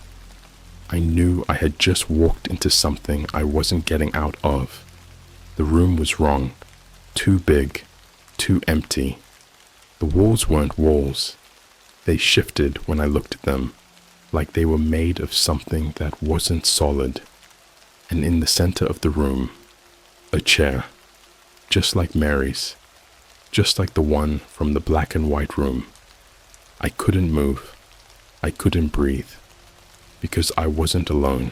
I knew I had just walked into something I wasn't getting out of. The room was wrong. Too big. Too empty. The walls weren't walls. They shifted when I looked at them, like they were made of something that wasn't solid. And in the center of the room, a chair, just like Mary's, just like the one from the black and white room. I couldn't move. I couldn't breathe, because I wasn't alone.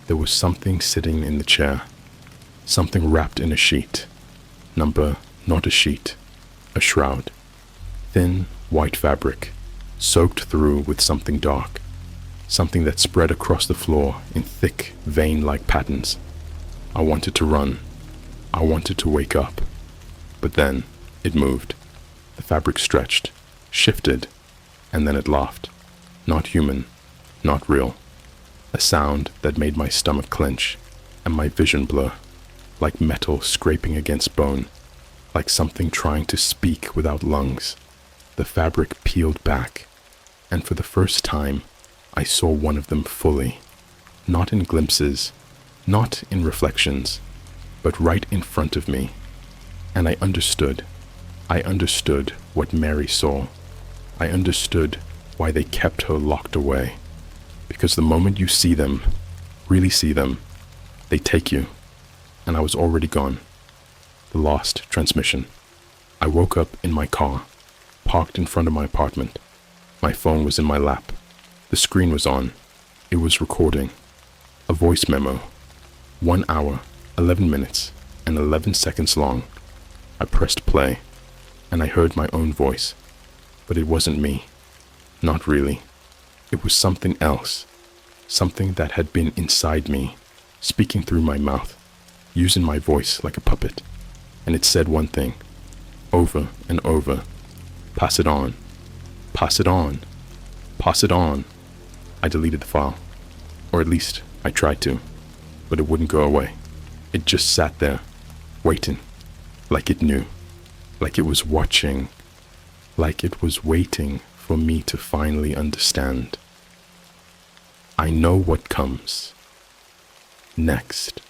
There was something sitting in the chair, something wrapped in a sheet. Not a sheet, a shroud. Thin, white fabric, soaked through with something dark, something that spread across the floor in thick, vein-like patterns. I wanted to run. I wanted to wake up. But then, it moved. The fabric stretched, shifted, and then it laughed. Not human, not real. A sound that made my stomach clench and my vision blur, like metal scraping against bone, like something trying to speak without lungs. The fabric peeled back, and for the first time, I saw one of them fully, not in glimpses, not in reflections, but right in front of me. And I understood. I understood what Mary saw. I understood why they kept her locked away. Because the moment you see them, really see them, they take you. And I was already gone. The lost transmission. I woke up in my car, parked in front of my apartment. My phone was in my lap. The screen was on. It was recording. A voice memo. 1 hour, 11 minutes, and 11 seconds long. I pressed play, and I heard my own voice. But it wasn't me. Not really. It was something else. Something that had been inside me, speaking through my mouth, using my voice like a puppet. And it said one thing, over and over. Pass it on. Pass it on. Pass it on. I deleted the file. Or at least I tried to. But it wouldn't go away. It just sat there, waiting. Like it knew. Like it was watching. Like it was waiting for me to finally understand. I know what comes. Next.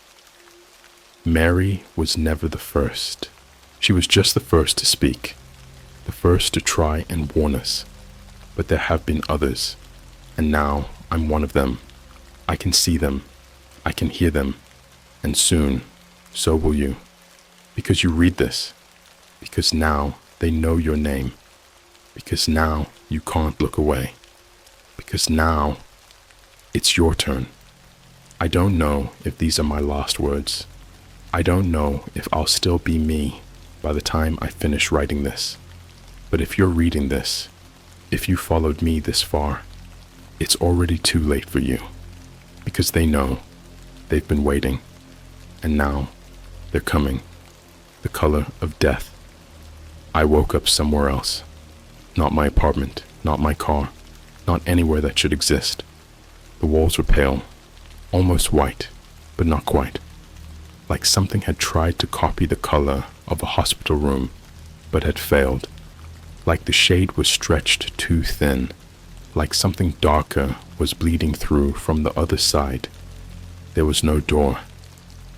Mary was never the first. She was just the first to speak. The first to try and warn us. But there have been others. And now I'm one of them. I can see them. I can hear them. And soon, so will you. Because you read this. Because now they know your name. Because now you can't look away. Because now it's your turn. I don't know if these are my last words. I don't know if I'll still be me by the time I finish writing this. But if you're reading this, if you followed me this far, it's already too late for you. Because they know. They've been waiting. And now they're coming. The color of death. I woke up somewhere else. Not my apartment, not my car, not anywhere that should exist. The walls were pale, almost white, but not quite. Like something had tried to copy the color of a hospital room, but had failed. Like the shade was stretched too thin. Like something darker was bleeding through from the other side. There was no door,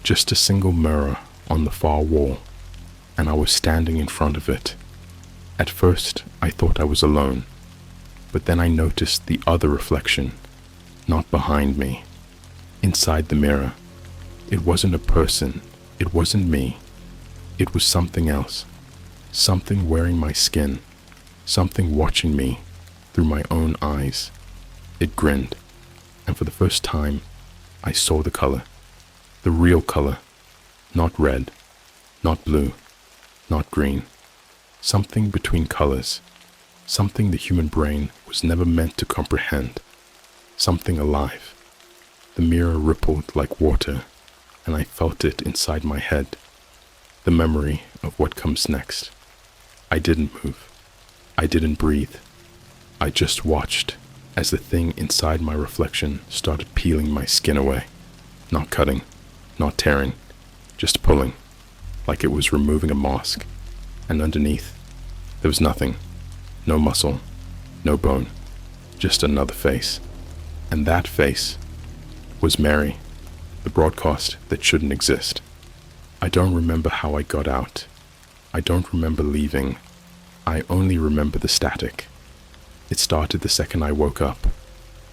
just a single mirror on the far wall, and I was standing in front of it. At first, I thought I was alone, but then I noticed the other reflection, not behind me, inside the mirror. It wasn't a person, it wasn't me. It was something else, something wearing my skin, something watching me through my own eyes. It grinned, and for the first time, I saw the color, the real color, not red, not blue, not green, something between colors, something the human brain was never meant to comprehend, something alive. The mirror rippled like water, and I felt it inside my head, the memory of what comes next. I didn't move. I didn't breathe. I just watched as the thing inside my reflection started peeling my skin away, not cutting, not tearing, just pulling, like it was removing a mask. And underneath, there was nothing, no muscle, no bone, just another face. And that face was Mary, the broadcast that shouldn't exist. I don't remember how I got out. I don't remember leaving. I only remember the static. It started the second I woke up.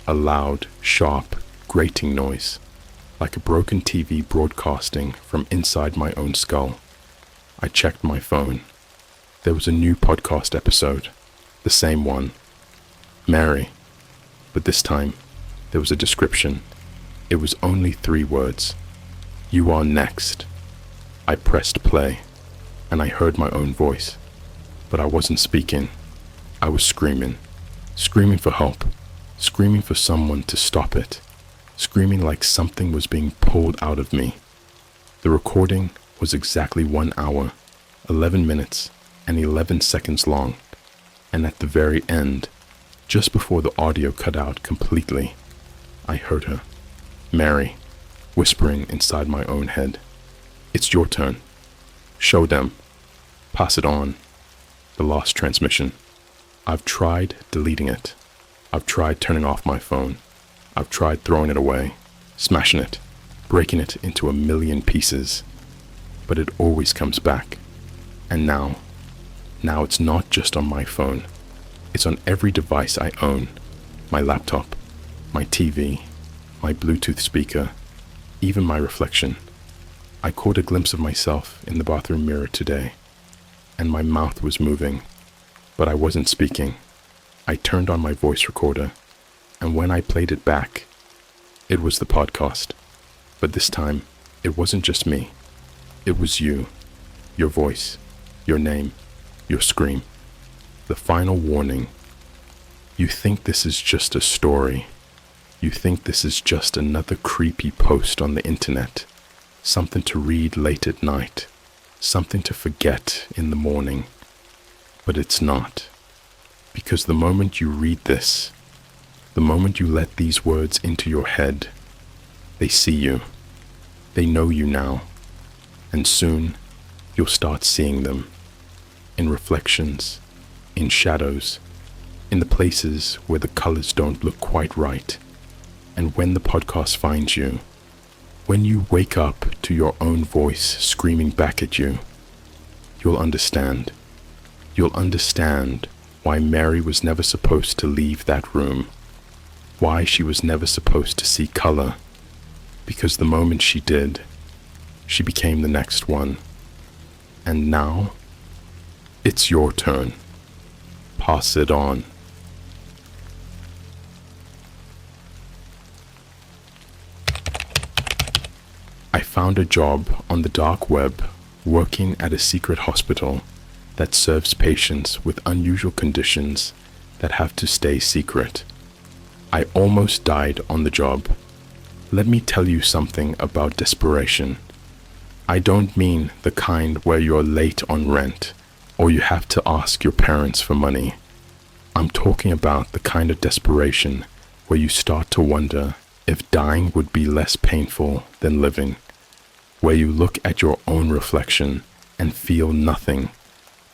A loud, sharp, grating noise, like a broken TV broadcasting from inside my own skull. I checked my phone. There was a new podcast episode, the same one. Mary. But this time, there was a description. It was only 3 words. You are next. I pressed play, and I heard my own voice. But I wasn't speaking. I was screaming. Screaming for help. Screaming for someone to stop it. Screaming like something was being pulled out of me. The recording was exactly 1 hour, 11 minutes, and 11 seconds long. And at the very end, just before the audio cut out completely, I heard her, Mary, whispering inside my own head. It's your turn. Show them. Pass it on. The lost transmission. I've tried deleting it. I've tried turning off my phone. I've tried throwing it away, smashing it, breaking it into a million pieces. But it always comes back. And now Now it's not just on my phone. It's on every device I own. My laptop, my TV, my Bluetooth speaker, even my reflection. I caught a glimpse of myself in the bathroom mirror today, and my mouth was moving, but I wasn't speaking. I turned on my voice recorder, and when I played it back, it was the podcast. But this time, it wasn't just me. It was you, your voice, your name, your scream. The final warning. You think this is just a story. You think this is just another creepy post on the internet. Something to read late at night. Something to forget in the morning. But it's not. Because the moment you read this, the moment you let these words into your head, they see you. They know you now. And soon, you'll start seeing them. In reflections, in shadows, in the places where the colors don't look quite right. And when the podcast finds you, when you wake up to your own voice screaming back at you, you'll understand. You'll understand why Mary was never supposed to leave that room, why she was never supposed to see color, because the moment she did, she became the next one. And now, it's your turn. Pass it on. I found a job on the dark web working at a secret hospital that serves patients with unusual conditions that have to stay secret. I almost died on the job. Let me tell you something about desperation. I don't mean the kind where you're late on rent or you have to ask your parents for money. I'm talking about the kind of desperation where you start to wonder if dying would be less painful than living, where you look at your own reflection and feel nothing,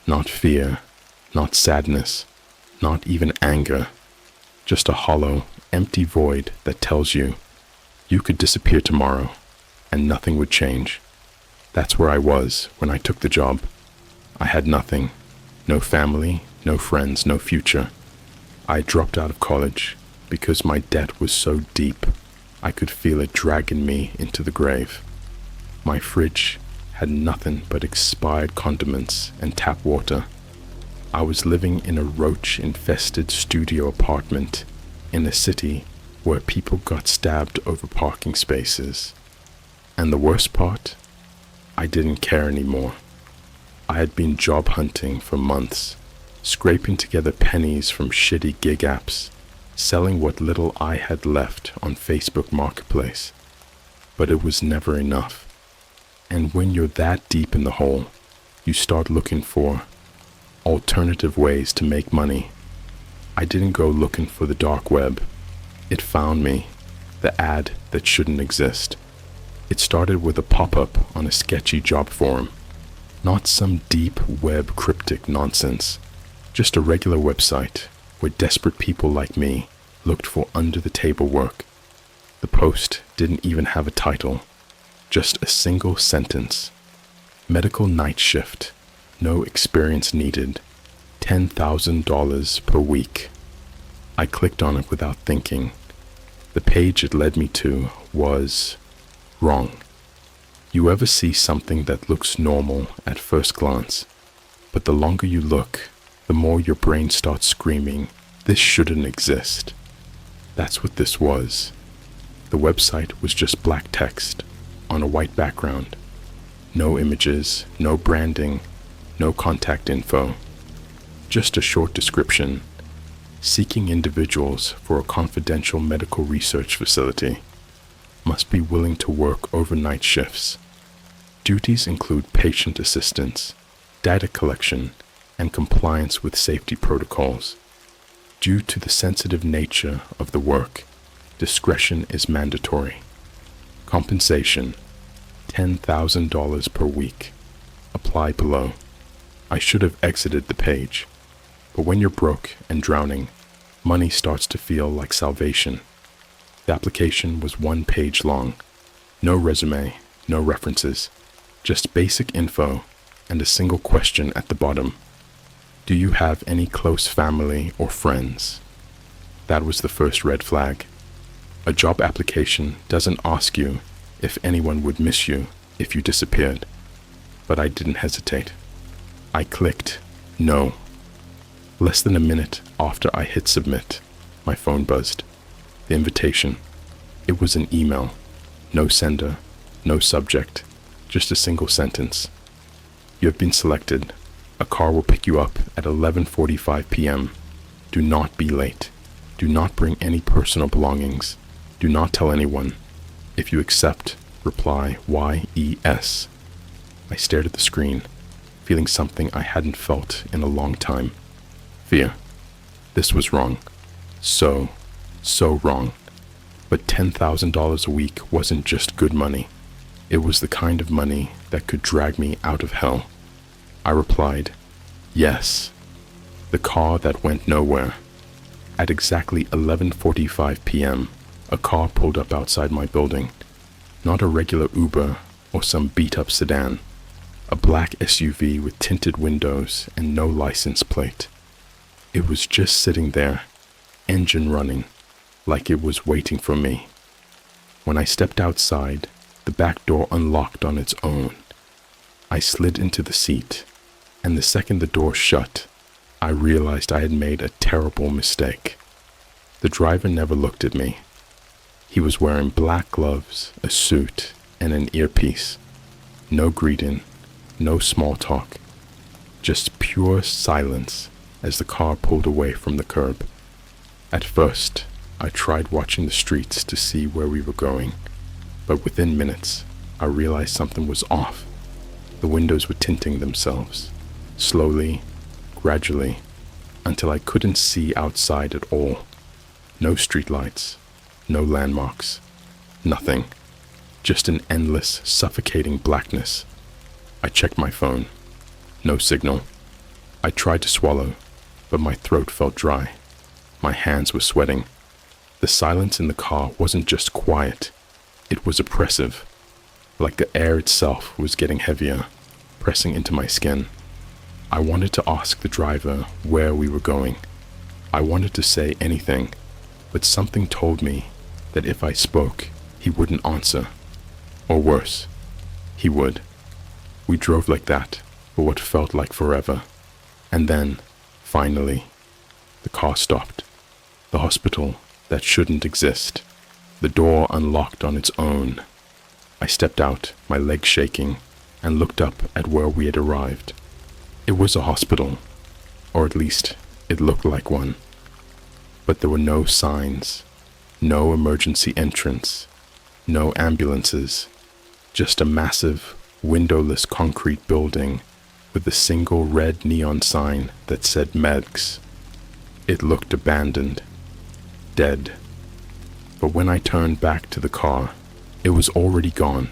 not fear, not sadness, not even anger, just a hollow, empty void that tells you you could disappear tomorrow and nothing would change. That's where I was when I took the job. I had nothing, no family, no friends, no future. I dropped out of college because my debt was so deep I could feel it dragging me into the grave. My fridge had nothing but expired condiments and tap water. I was living in a roach-infested studio apartment in a city where people got stabbed over parking spaces. And the worst part? I didn't care anymore. I had been job hunting for months, scraping together pennies from shitty gig apps, selling what little I had left on Facebook Marketplace. But it was never enough. And when you're that deep in the hole, you start looking for alternative ways to make money. I didn't go looking for the dark web. It found me, the ad that shouldn't exist. It started with a pop-up on a sketchy job forum. Not some deep web cryptic nonsense. Just a regular website where desperate people like me looked for under-the-table work. The post didn't even have a title. Just a single sentence. Medical night shift. No experience needed. $10,000 per week. I clicked on it without thinking. The page it led me to was wrong. You ever see something that looks normal at first glance, but the longer you look, the more your brain starts screaming, this shouldn't exist. That's what this was. The website was just black text on a white background. No images, no branding, no contact info. Just a short description. Seeking individuals for a confidential medical research facility. Must be willing to work overnight shifts. Duties include patient assistance, data collection, and compliance with safety protocols. Due to the sensitive nature of the work, discretion is mandatory. Compensation, $10,000 per week. Apply below. I should have exited the page, but when you're broke and drowning, money starts to feel like salvation. The application was 1 page long. No resume, no references, just basic info and a single question at the bottom. Do you have any close family or friends? That was the first red flag. A job application doesn't ask you if anyone would miss you if you disappeared, but I didn't hesitate. I clicked no. Less than a minute after I hit submit, my phone buzzed. The invitation. It was an email. No sender, no subject, just a single sentence. You have been selected. A car will pick you up at 11:45 p.m. Do not be late. Do not bring any personal belongings. Do not tell anyone. If you accept, reply YES. I stared at the screen, feeling something I hadn't felt in a long time. Fear. This was wrong. So wrong. But $10,000 a week wasn't just good money. It was the kind of money that could drag me out of hell. I replied, yes. The car that went nowhere. At exactly 11:45 p.m., a car pulled up outside my building. Not a regular Uber or some beat-up sedan. A black SUV with tinted windows and no license plate. It was just sitting there, engine running, like it was waiting for me. When I stepped outside, the back door unlocked on its own. I slid into the seat, and the second the door shut, I realized I had made a terrible mistake. The driver never looked at me. He was wearing black gloves, a suit, and an earpiece. No greeting, no small talk. Just pure silence as the car pulled away from the curb. At first, I tried watching the streets to see where we were going, but within minutes, I realized something was off. The windows were tinting themselves, slowly, gradually, until I couldn't see outside at all. No streetlights, no landmarks, nothing. Just an endless, suffocating blackness. I checked my phone. No signal. I tried to swallow, but my throat felt dry. My hands were sweating. The silence in the car wasn't just quiet. It was oppressive, like the air itself was getting heavier, pressing into my skin. I wanted to ask the driver where we were going. I wanted to say anything, but something told me that if I spoke, he wouldn't answer. Or worse, he would. We drove like that for what felt like forever. And then, finally, the car stopped. The hospital that shouldn't exist. The door unlocked on its own. I stepped out, my legs shaking, and looked up at where we had arrived. It was a hospital, or at least it looked like one. But there were no signs, no emergency entrance, no ambulances, just a massive, windowless concrete building with a single red neon sign that said Medics. It looked abandoned, dead. But when I turned back to the car, it was already gone.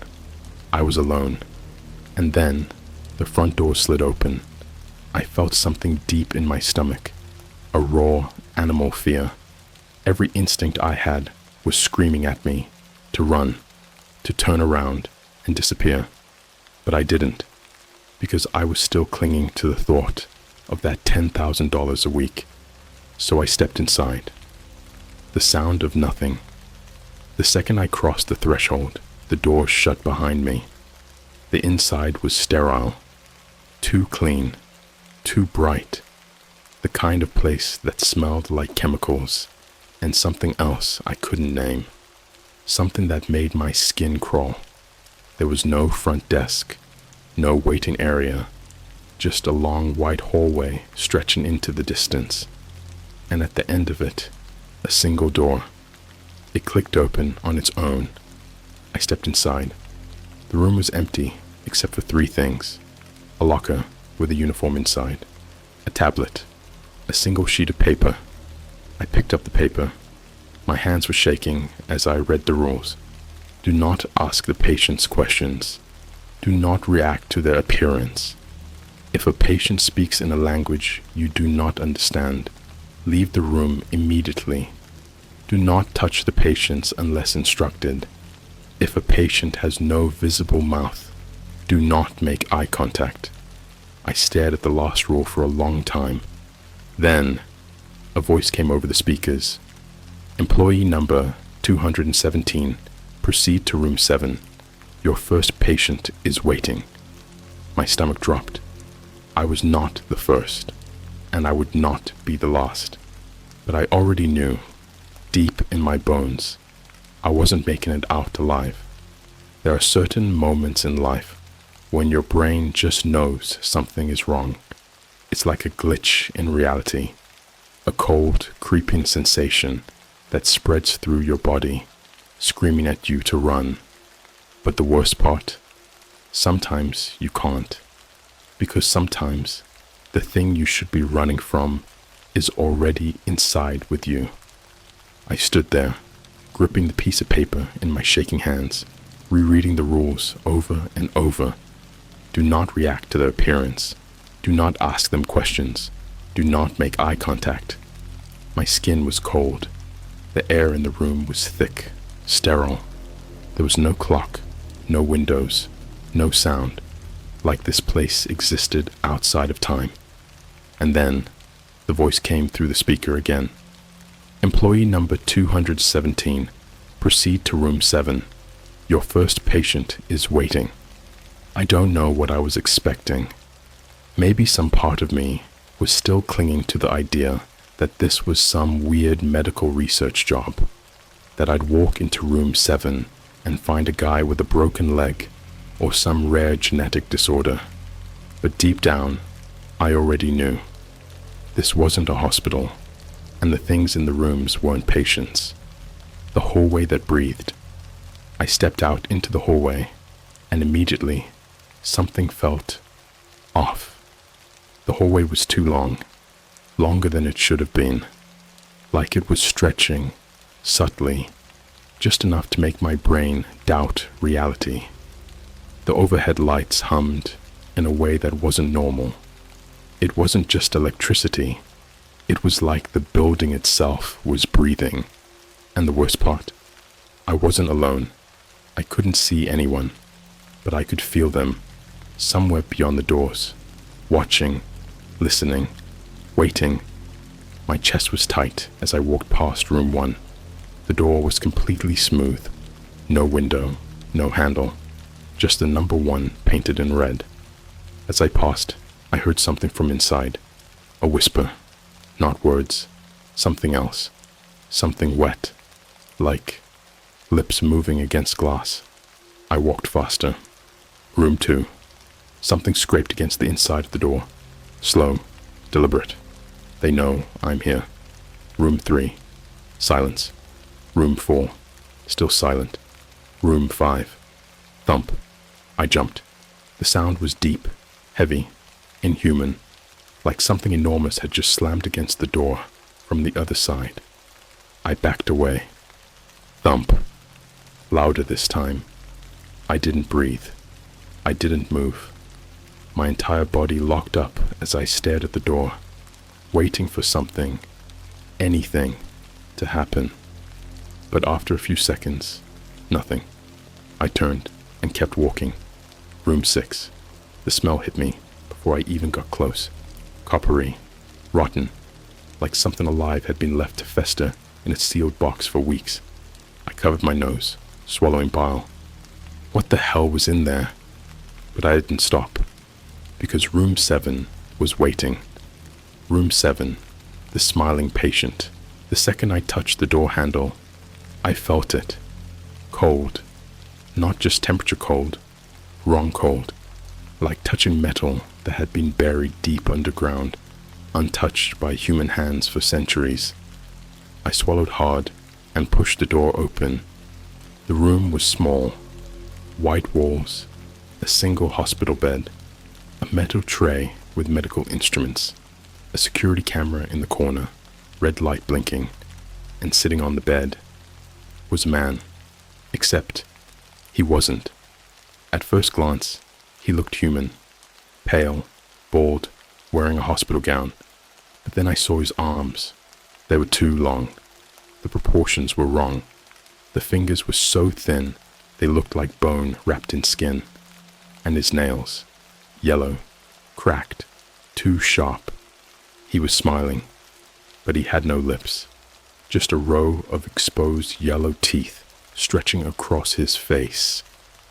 I was alone. And then the front door slid open. I felt something deep in my stomach, a raw animal fear. Every instinct I had was screaming at me to run, to turn around and disappear. But I didn't, because I was still clinging to the thought of that $10,000 a week. So I stepped inside. The sound of nothing. The second I crossed the threshold, the door shut behind me. The inside was sterile, too clean, too bright, the kind of place that smelled like chemicals and something else I couldn't name, something that made my skin crawl. There was no front desk, no waiting area, just a long white hallway stretching into the distance, and at the end of it, a single door. It clicked open on its own. I stepped inside. The room was empty except for three things: a locker with a uniform inside, a tablet, a single sheet of paper. I picked up the paper. My hands were shaking as I read the rules. Do not ask the patients questions. Do not react to their appearance. If a patient speaks in a language you do not understand, leave the room immediately. Do not touch the patients unless instructed. If a patient has no visible mouth, do not make eye contact. I stared at the last roll for a long time. Then, a voice came over the speakers. Employee number 217, proceed to room 7. Your first patient is waiting. My stomach dropped. I was not the first, and I would not be the last. But I already knew, deep in my bones, I wasn't making it out alive. There are certain moments in life when your brain just knows something is wrong. It's like a glitch in reality, a cold, creeping sensation that spreads through your body, screaming at you to run. But the worst part, sometimes you can't, because sometimes the thing you should be running from is already inside with you. I stood there, gripping the piece of paper in my shaking hands, rereading the rules over and over. Do not react to their appearance. Do not ask them questions. Do not make eye contact. My skin was cold. The air in the room was thick, sterile. There was no clock, no windows, no sound, like this place existed outside of time. And then, the voice came through the speaker again. Employee number 217, proceed to room 7. Your first patient is waiting. I don't know what I was expecting. Maybe some part of me was still clinging to the idea that this was some weird medical research job, that I'd walk into room 7 and find a guy with a broken leg or some rare genetic disorder. But deep down, I already knew. This wasn't a hospital, and the things in the rooms weren't patients. The hallway that breathed. I stepped out into the hallway, and immediately, something felt off. The hallway was too long, longer than it should have been, like it was stretching, subtly, just enough to make my brain doubt reality. The overhead lights hummed in a way that wasn't normal. It wasn't just electricity. It was like the building itself was breathing. And the worst part, I wasn't alone. I couldn't see anyone, but I could feel them, somewhere beyond the doors, watching, listening, waiting. My chest was tight as I walked past room 1. The door was completely smooth. No window, no handle, just the number 1 painted in red. As I passed, I heard something from inside. A whisper, not words, something else, something wet, like lips moving against glass. I walked faster. Room 2. Something scraped against the inside of the door. Slow, deliberate. They know I'm here. Room 3. Silence. Room 4. Still silent. Room 5. Thump. I jumped. The sound was deep, heavy, inhuman, like something enormous had just slammed against the door from the other side. I backed away. Thump. Louder this time. I didn't breathe. I didn't move. My entire body locked up as I stared at the door, waiting for something, anything, to happen. But after a few seconds, nothing. I turned and kept walking. Room 6. The smell hit me before I even got close. Coppery, rotten, like something alive had been left to fester in a sealed box for weeks. I covered my nose, swallowing bile. What the hell was in there? But I didn't stop, because room 7 was waiting. Room 7, the smiling patient. The second I touched the door handle, I felt it. Cold. Not just temperature cold, wrong cold. Like touching metal that had been buried deep underground, untouched by human hands for centuries. I swallowed hard and pushed the door open. The room was small. White walls, a single hospital bed, a metal tray with medical instruments, a security camera in the corner, red light blinking, and sitting on the bed was a man, except he wasn't. At first glance, he looked human, pale, bald, wearing a hospital gown. But then I saw his arms. They were too long. The proportions were wrong. The fingers were so thin, they looked like bone wrapped in skin. And his nails, yellow, cracked, too sharp. He was smiling, but he had no lips, just a row of exposed yellow teeth stretching across his face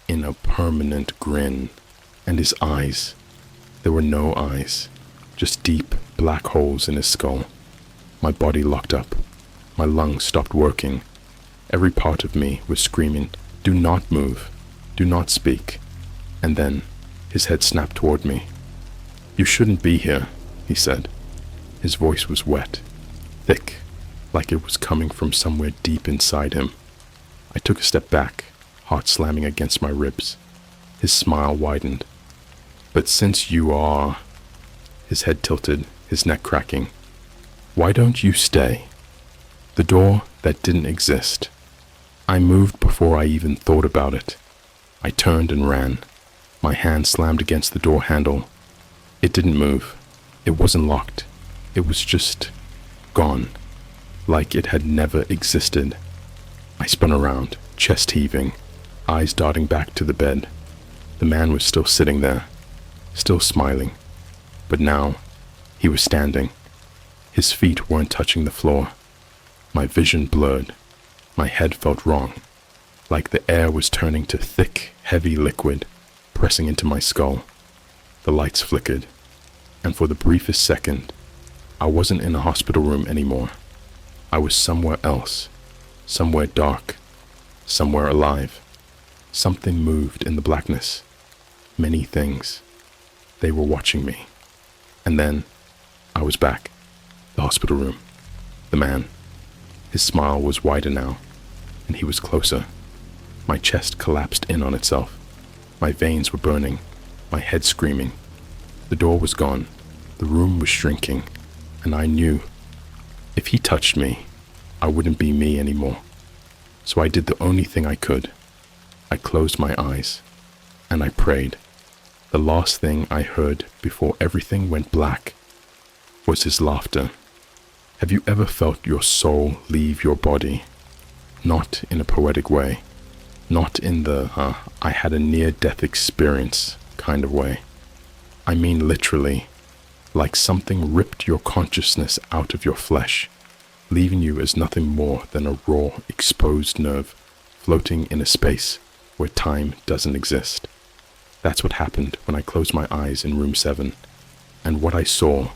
in a permanent grin. And his eyes, there were no eyes, just deep black holes in his skull. My body locked up. My lungs stopped working. Every part of me was screaming, "Do not move. Do not speak." And then his head snapped toward me. "You shouldn't be here," he said. His voice was wet, thick, like it was coming from somewhere deep inside him. I took a step back, heart slamming against my ribs. His smile widened. "But since you are..." His head tilted, his neck cracking. "Why don't you stay?" The door that didn't exist. I moved before I even thought about it. I turned and ran. My hand slammed against the door handle. It didn't move. It wasn't locked. It was just gone, like it had never existed. I spun around, chest heaving, eyes darting back to the bed. The man was still sitting there, still smiling, but now he was standing. His feet weren't touching the floor. My vision blurred. My head felt wrong, like the air was turning to thick, heavy liquid, pressing into my skull. The lights flickered, and for the briefest second, I wasn't in a hospital room anymore. I was somewhere else, somewhere dark, somewhere alive. Something moved in the blackness. Many things. They were watching me. And then I was back. The hospital room. The man. His smile was wider now, and he was closer. My chest collapsed in on itself. My veins were burning, my head screaming. The door was gone. The room was shrinking, and I knew if he touched me, I wouldn't be me anymore. So I did the only thing I could. I closed my eyes, and I prayed. The last thing I heard before everything went black was his laughter. Have you ever felt your soul leave your body? Not in a poetic way. Not in the, I had a near-death experience kind of way. I mean literally, like something ripped your consciousness out of your flesh, leaving you as nothing more than a raw, exposed nerve floating in a space where time doesn't exist. That's what happened when I closed my eyes in room 7. And what I saw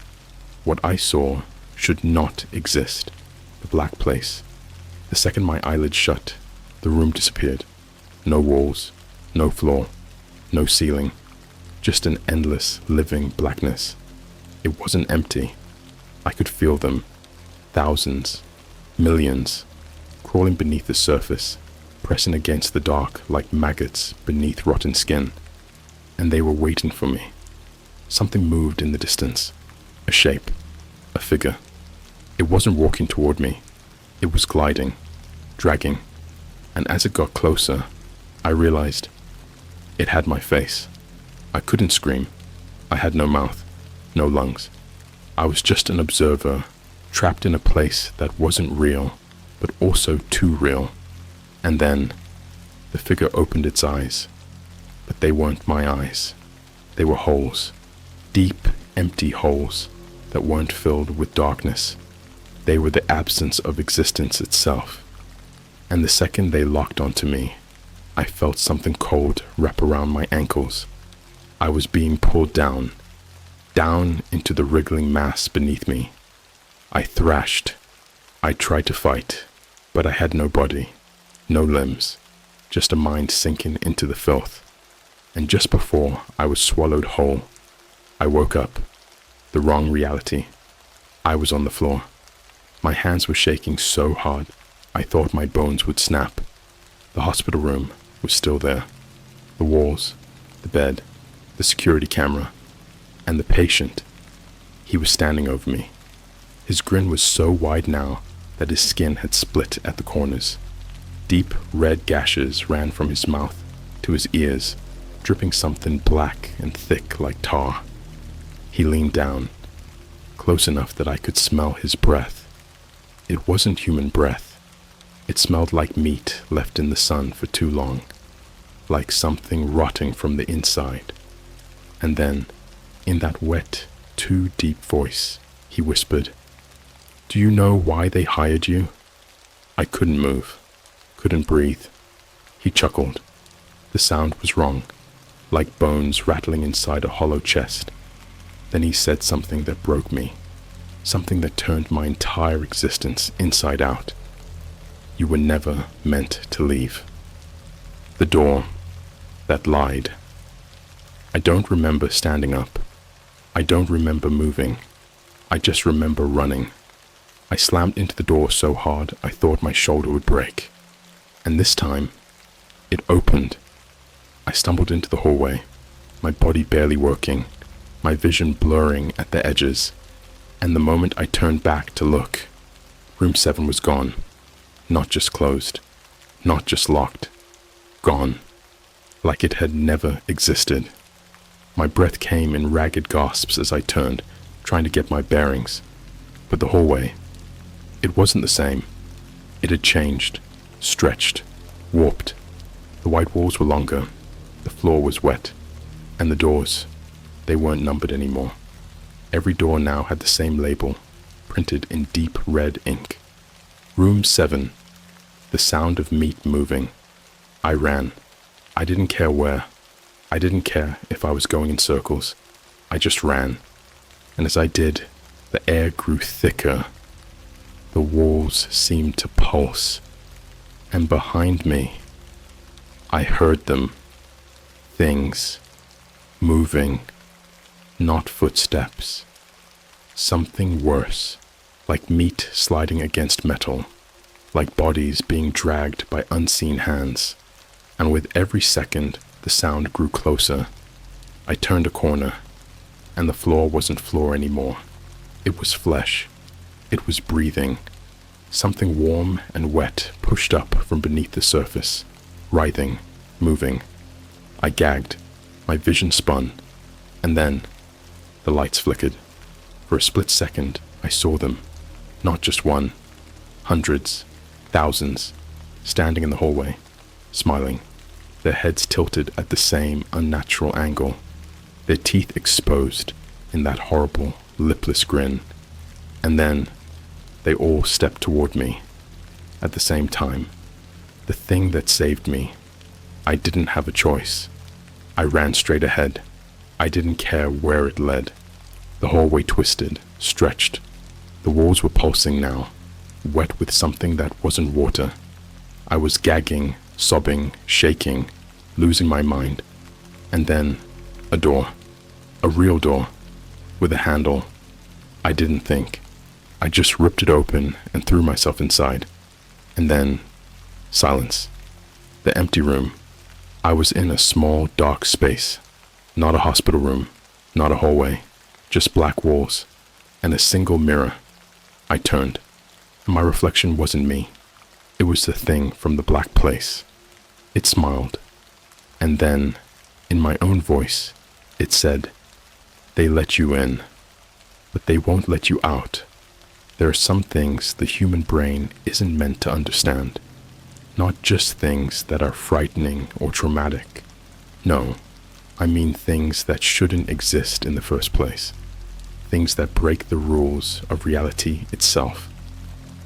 should not exist. The black place. The second my eyelids shut, the room disappeared. No walls, no floor, no ceiling. Just an endless, living blackness. It wasn't empty. I could feel them. Thousands, millions, crawling beneath the surface, pressing against the dark like maggots beneath rotten skin. And they were waiting for me. Something moved in the distance. A shape. A figure. It wasn't walking toward me. It was gliding, dragging. And as it got closer, I realized it had my face. I couldn't scream. I had no mouth, no lungs. I was just an observer, trapped in a place that wasn't real, but also too real. And then the figure opened its eyes. But they weren't my eyes. They were holes, deep, empty holes that weren't filled with darkness. They were the absence of existence itself. And the second they locked onto me, I felt something cold wrap around my ankles. I was being pulled down into the wriggling mass beneath me. I thrashed. I tried to fight, but I had no body, no limbs, just a mind sinking into the filth. And just before I was swallowed whole, I woke up. The wrong reality. I was on the floor. My hands were shaking so hard, I thought my bones would snap. The hospital room was still there. The walls, the bed, the security camera, and the patient. He was standing over me. His grin was so wide now that his skin had split at the corners. Deep red gashes ran from his mouth to his ears, dripping something black and thick like tar. He leaned down, close enough that I could smell his breath. It wasn't human breath. It smelled like meat left in the sun for too long, like something rotting from the inside. And then In that wet, too deep voice, he whispered, "Do you know why they hired you?" I couldn't move, couldn't breathe. He chuckled. The sound was wrong, like bones rattling inside a hollow chest. Then he said something that broke me, something that turned my entire existence inside out. You were never meant to leave. The door that lied. I don't remember standing up. I don't remember moving. I just remember running. I slammed into the door so hard I thought my shoulder would break. And this time, it opened. I stumbled into the hallway, my body barely working, my vision blurring at the edges. And the moment I turned back to look, room 7 was gone. Not just closed, not just locked. Gone. Like it had never existed. My breath came in ragged gasps as I turned, trying to get my bearings. But the hallway, it wasn't the same. It had changed, stretched, warped. The white walls were longer, the floor was wet, and the doors, they weren't numbered anymore. Every door now had the same label, printed in deep red ink. Room 7, the sound of meat moving. I ran. I didn't care where. I didn't care if I was going in circles. I just ran. And as I did, the air grew thicker. The walls seemed to pulse. And behind me, I heard them. Things. Moving. Not footsteps. Something worse. Like meat sliding against metal. Like bodies being dragged by unseen hands. And with every second, the sound grew closer. I turned a corner, and the floor wasn't floor anymore. It was flesh. It was breathing. Something warm and wet pushed up from beneath the surface, writhing, moving. I gagged. My vision spun. And then, the lights flickered. For a split second, I saw them. Not just one. Hundreds. Thousands. Standing in the hallway. Smiling. Their heads tilted at the same unnatural angle, their teeth exposed in that horrible, lipless grin. And then, they all stepped toward me. At the same time, the thing that saved me. I didn't have a choice. I ran straight ahead. I didn't care where it led. The hallway twisted, stretched. The walls were pulsing now, wet with something that wasn't water. I was gagging, sobbing, shaking, losing my mind. And then, a door. A real door. With a handle. I didn't think. I just ripped it open and threw myself inside. And then, silence. The empty room. I was in a small, dark space. Not a hospital room. Not a hallway. Just black walls. And a single mirror. I turned. And my reflection wasn't me. It was the thing from the black place. It smiled. And then, in my own voice, it said, "They let you in, but they won't let you out. There are some things the human brain isn't meant to understand. Not just things that are frightening or traumatic. No, I mean things that shouldn't exist in the first place. Things that break the rules of reality itself.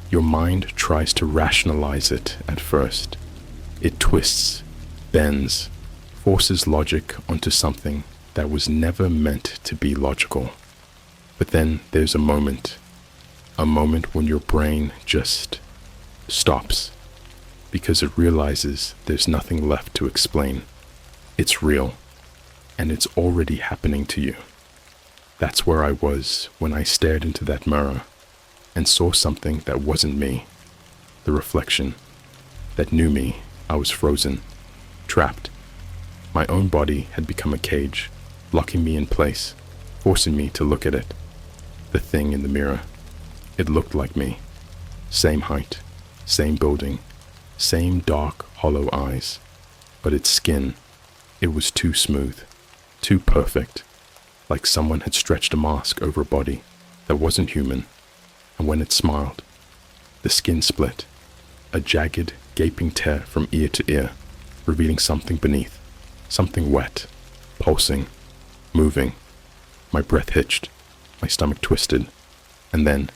Your mind tries to rationalize it at first. It twists, bends, forces logic onto something that was never meant to be logical. But then there's a moment when your brain just stops, because it realizes there's nothing left to explain. It's real, and it's already happening to you. That's where I was when I stared into that mirror and saw something that wasn't me. The reflection that knew me. I was frozen, trapped. My own body had become a cage, locking me in place, forcing me to look at it. The thing in the mirror. It looked like me. Same height, same building, same dark, hollow eyes. But its skin, it was too smooth, too perfect, like someone had stretched a mask over a body that wasn't human. And when it smiled, the skin split, a jagged, gaping tear from ear to ear, revealing something beneath, something wet, pulsing, moving. My breath hitched, my stomach twisted, and then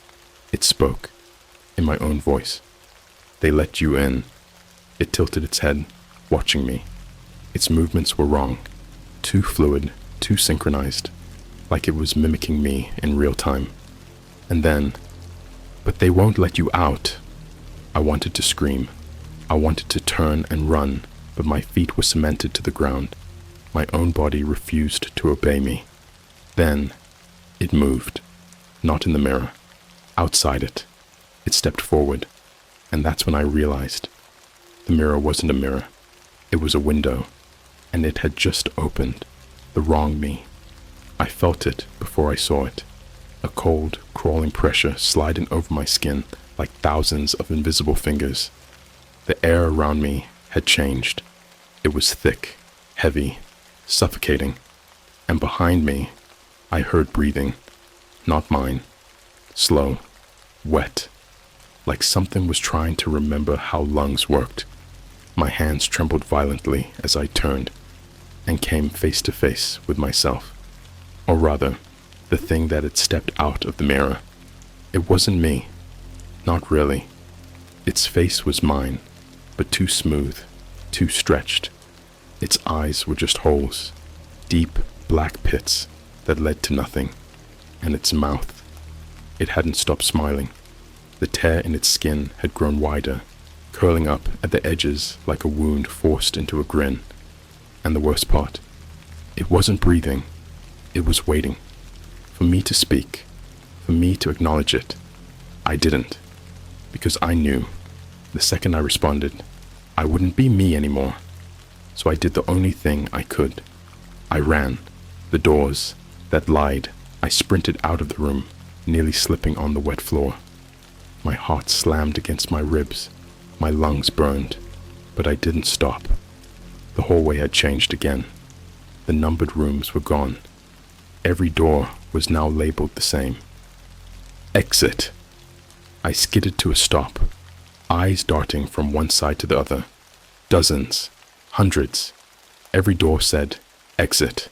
it spoke, in my own voice. They let you in. It tilted its head, watching me. Its movements were wrong, too fluid, too synchronized, like it was mimicking me in real time. And then, but they won't let you out. I wanted to scream. I wanted to turn and run, but my feet were cemented to the ground. My own body refused to obey me. Then, it moved. Not in the mirror. Outside it. It stepped forward, and that's when I realized the mirror wasn't a mirror. It was a window, and it had just opened. The wrong me. I felt it before I saw it. A cold, crawling pressure sliding over my skin like thousands of invisible fingers. The air around me had changed. It was thick, heavy, suffocating, and behind me, I heard breathing. Not mine. Slow, wet, like something was trying to remember how lungs worked. My hands trembled violently as I turned and came face to face with myself. Or rather, the thing that had stepped out of the mirror. It wasn't me. Not really. Its face was mine, but too smooth, too stretched. Its eyes were just holes, deep black pits that led to nothing. And its mouth, it hadn't stopped smiling. The tear in its skin had grown wider, curling up at the edges like a wound forced into a grin. And the worst part, it wasn't breathing. It was waiting. For me to speak, for me to acknowledge it. I didn't, because I knew, the second I responded, I wouldn't be me anymore. So I did the only thing I could. I ran. The doors that lied. I sprinted out of the room, nearly slipping on the wet floor. My heart slammed against my ribs. My lungs burned, but I didn't stop. The hallway had changed again. The numbered rooms were gone. Every door was now labeled the same. Exit. I skidded to a stop, eyes darting from one side to the other. Dozens, hundreds. Every door said, exit.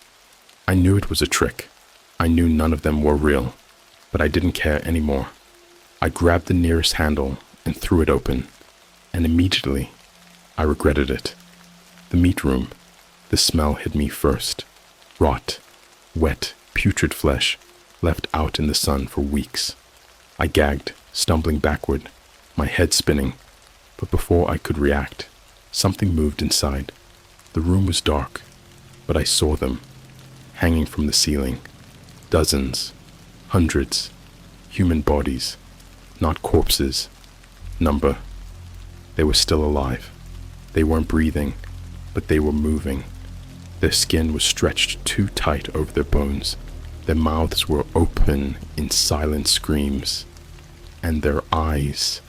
I knew it was a trick. I knew none of them were real, but I didn't care anymore. I grabbed the nearest handle and threw it open, and immediately I regretted it. The meat room, the smell hit me first. Rot, wet, putrid flesh, left out in the sun for weeks. I gagged, stumbling backward, my head spinning, but before I could react, something moved inside. The room was dark, but I saw them, hanging from the ceiling. Dozens, hundreds, human bodies, not corpses. Number. They were still alive. They weren't breathing, but they were moving. Their skin was stretched too tight over their bones. Their mouths were open in silent screams. And their eyes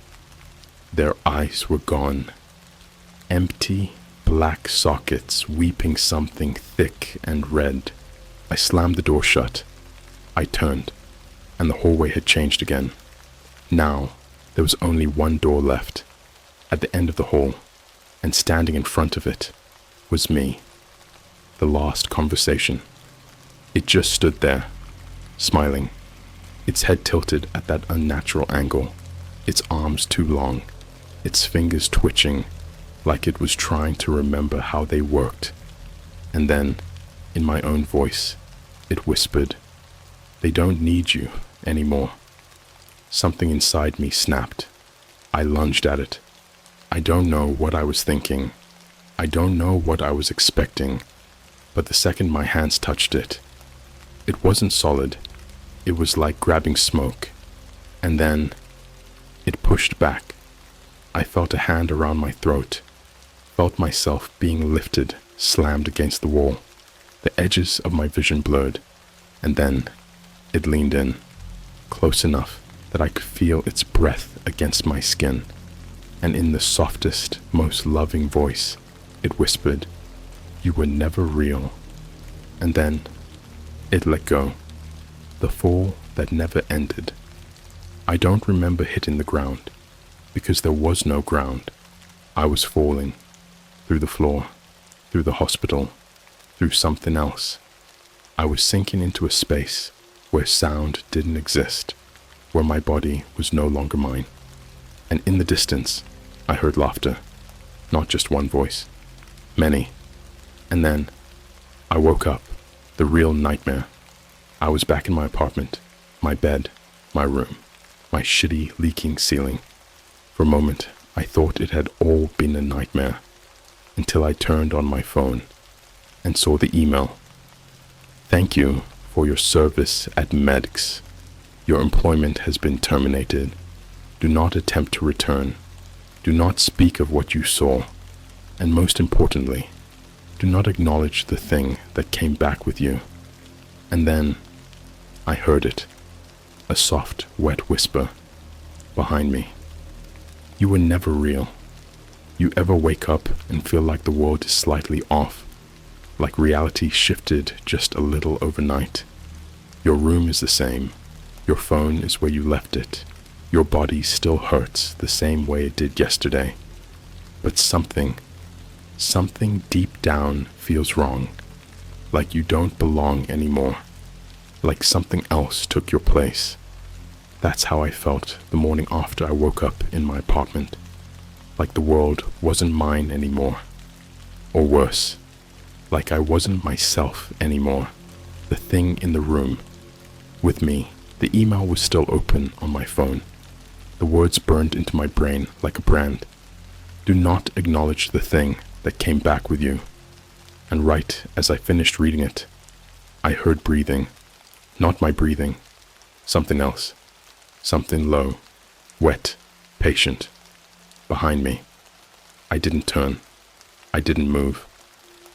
were gone. Empty, black sockets weeping something thick and red. I slammed the door shut. I turned, and the hallway had changed again. Now, there was only one door left, at the end of the hall, and standing in front of it was me. The last conversation. It just stood there, smiling, its head tilted at that unnatural angle, its arms too long, its fingers twitching like it was trying to remember how they worked. And then, in my own voice, it whispered, "They don't need you anymore." Something inside me snapped. I lunged at it. I don't know what I was thinking. I don't know what I was expecting. But the second my hands touched it, it wasn't solid. It was like grabbing smoke. And then, it pushed back. I felt a hand around my throat. Felt myself being lifted, slammed against the wall. The edges of my vision blurred. And then, it leaned in, close enough that I could feel its breath against my skin. And in the softest, most loving voice, it whispered, "You were never real." And then, it let go. The fall that never ended. I don't remember hitting the ground, because there was no ground. I was falling, through the floor, through the hospital, through something else. I was sinking into a space where sound didn't exist, where my body was no longer mine. And in the distance, I heard laughter. Not just one voice, many. And then, I woke up, the real nightmare. I was back in my apartment, my bed, my room, my shitty leaking ceiling. For a moment, I thought it had all been a nightmare, until I turned on my phone and saw the email. Thank you for your service at Medix. Your employment has been terminated. Do not attempt to return. Do not speak of what you saw. And most importantly, do not acknowledge the thing that came back with you. And then, I heard it. A soft, wet whisper behind me. You were never real. You ever wake up and feel like the world is slightly off, like reality shifted just a little overnight? Your room is the same. Your phone is where you left it. Your body still hurts the same way it did yesterday. But something deep down feels wrong, like you don't belong anymore, like something else took your place. That's how I felt the morning after I woke up in my apartment, like the world wasn't mine anymore. Or worse, like I wasn't myself anymore, the thing in the room. With me, the email was still open on my phone. The words burned into my brain like a brand. Do not acknowledge the thing that came back with you. And right as I finished reading it, I heard breathing. Not my breathing. Something else. Something low, wet, patient. Behind me. I didn't turn. I didn't move.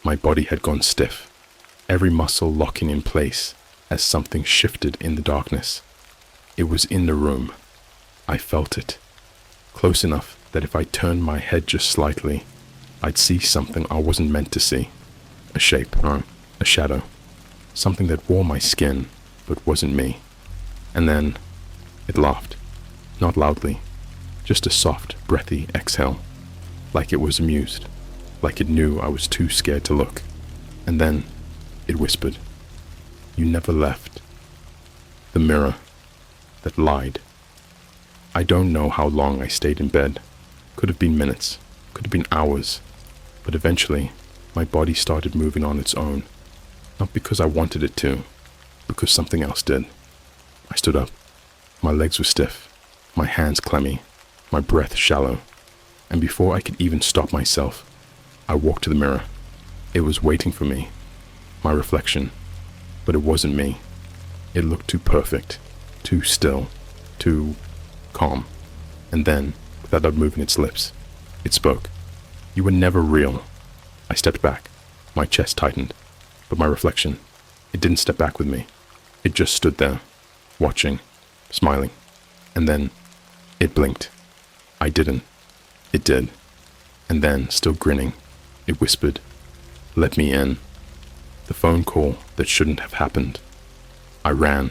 My body had gone stiff, every muscle locking in place as something shifted in the darkness. It was in the room. I felt it. Close enough that if I turned my head just slightly, I'd see something I wasn't meant to see. A shape, or a shadow. Something that wore my skin, but wasn't me. And then, it laughed. Not loudly. Just a soft, breathy exhale. Like it was amused. Like it knew I was too scared to look. And then, it whispered. You never left. The mirror that lied. I don't know how long I stayed in bed. Could have been minutes. Could have been hours. But eventually, my body started moving on its own. Not because I wanted it to, because something else did. I stood up. My legs were stiff, my hands clammy, my breath shallow. And before I could even stop myself, I walked to the mirror. It was waiting for me. My reflection. But it wasn't me. It looked too perfect, too still, too calm. And then, without moving its lips, it spoke. You were never real. I stepped back. My chest tightened. But my reflection, it didn't step back with me. It just stood there, watching, smiling. And then, it blinked. I didn't. It did. And then, still grinning, it whispered, let me in. The phone call that shouldn't have happened. I ran,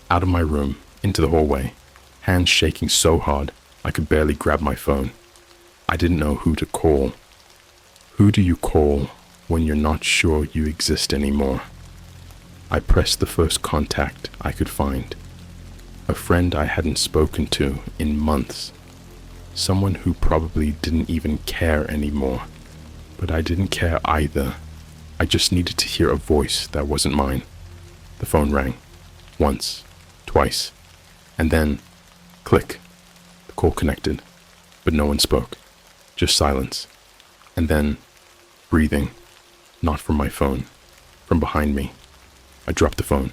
out of my room, into the hallway, hands shaking so hard I could barely grab my phone. I didn't know who to call. Who do you call when you're not sure you exist anymore? I pressed the first contact I could find. A friend I hadn't spoken to in months. Someone who probably didn't even care anymore. But I didn't care either. I just needed to hear a voice that wasn't mine. The phone rang. Once. Twice. And then, click. The call connected. But no one spoke. Just silence. And then, breathing. Not from my phone. From behind me. I dropped the phone.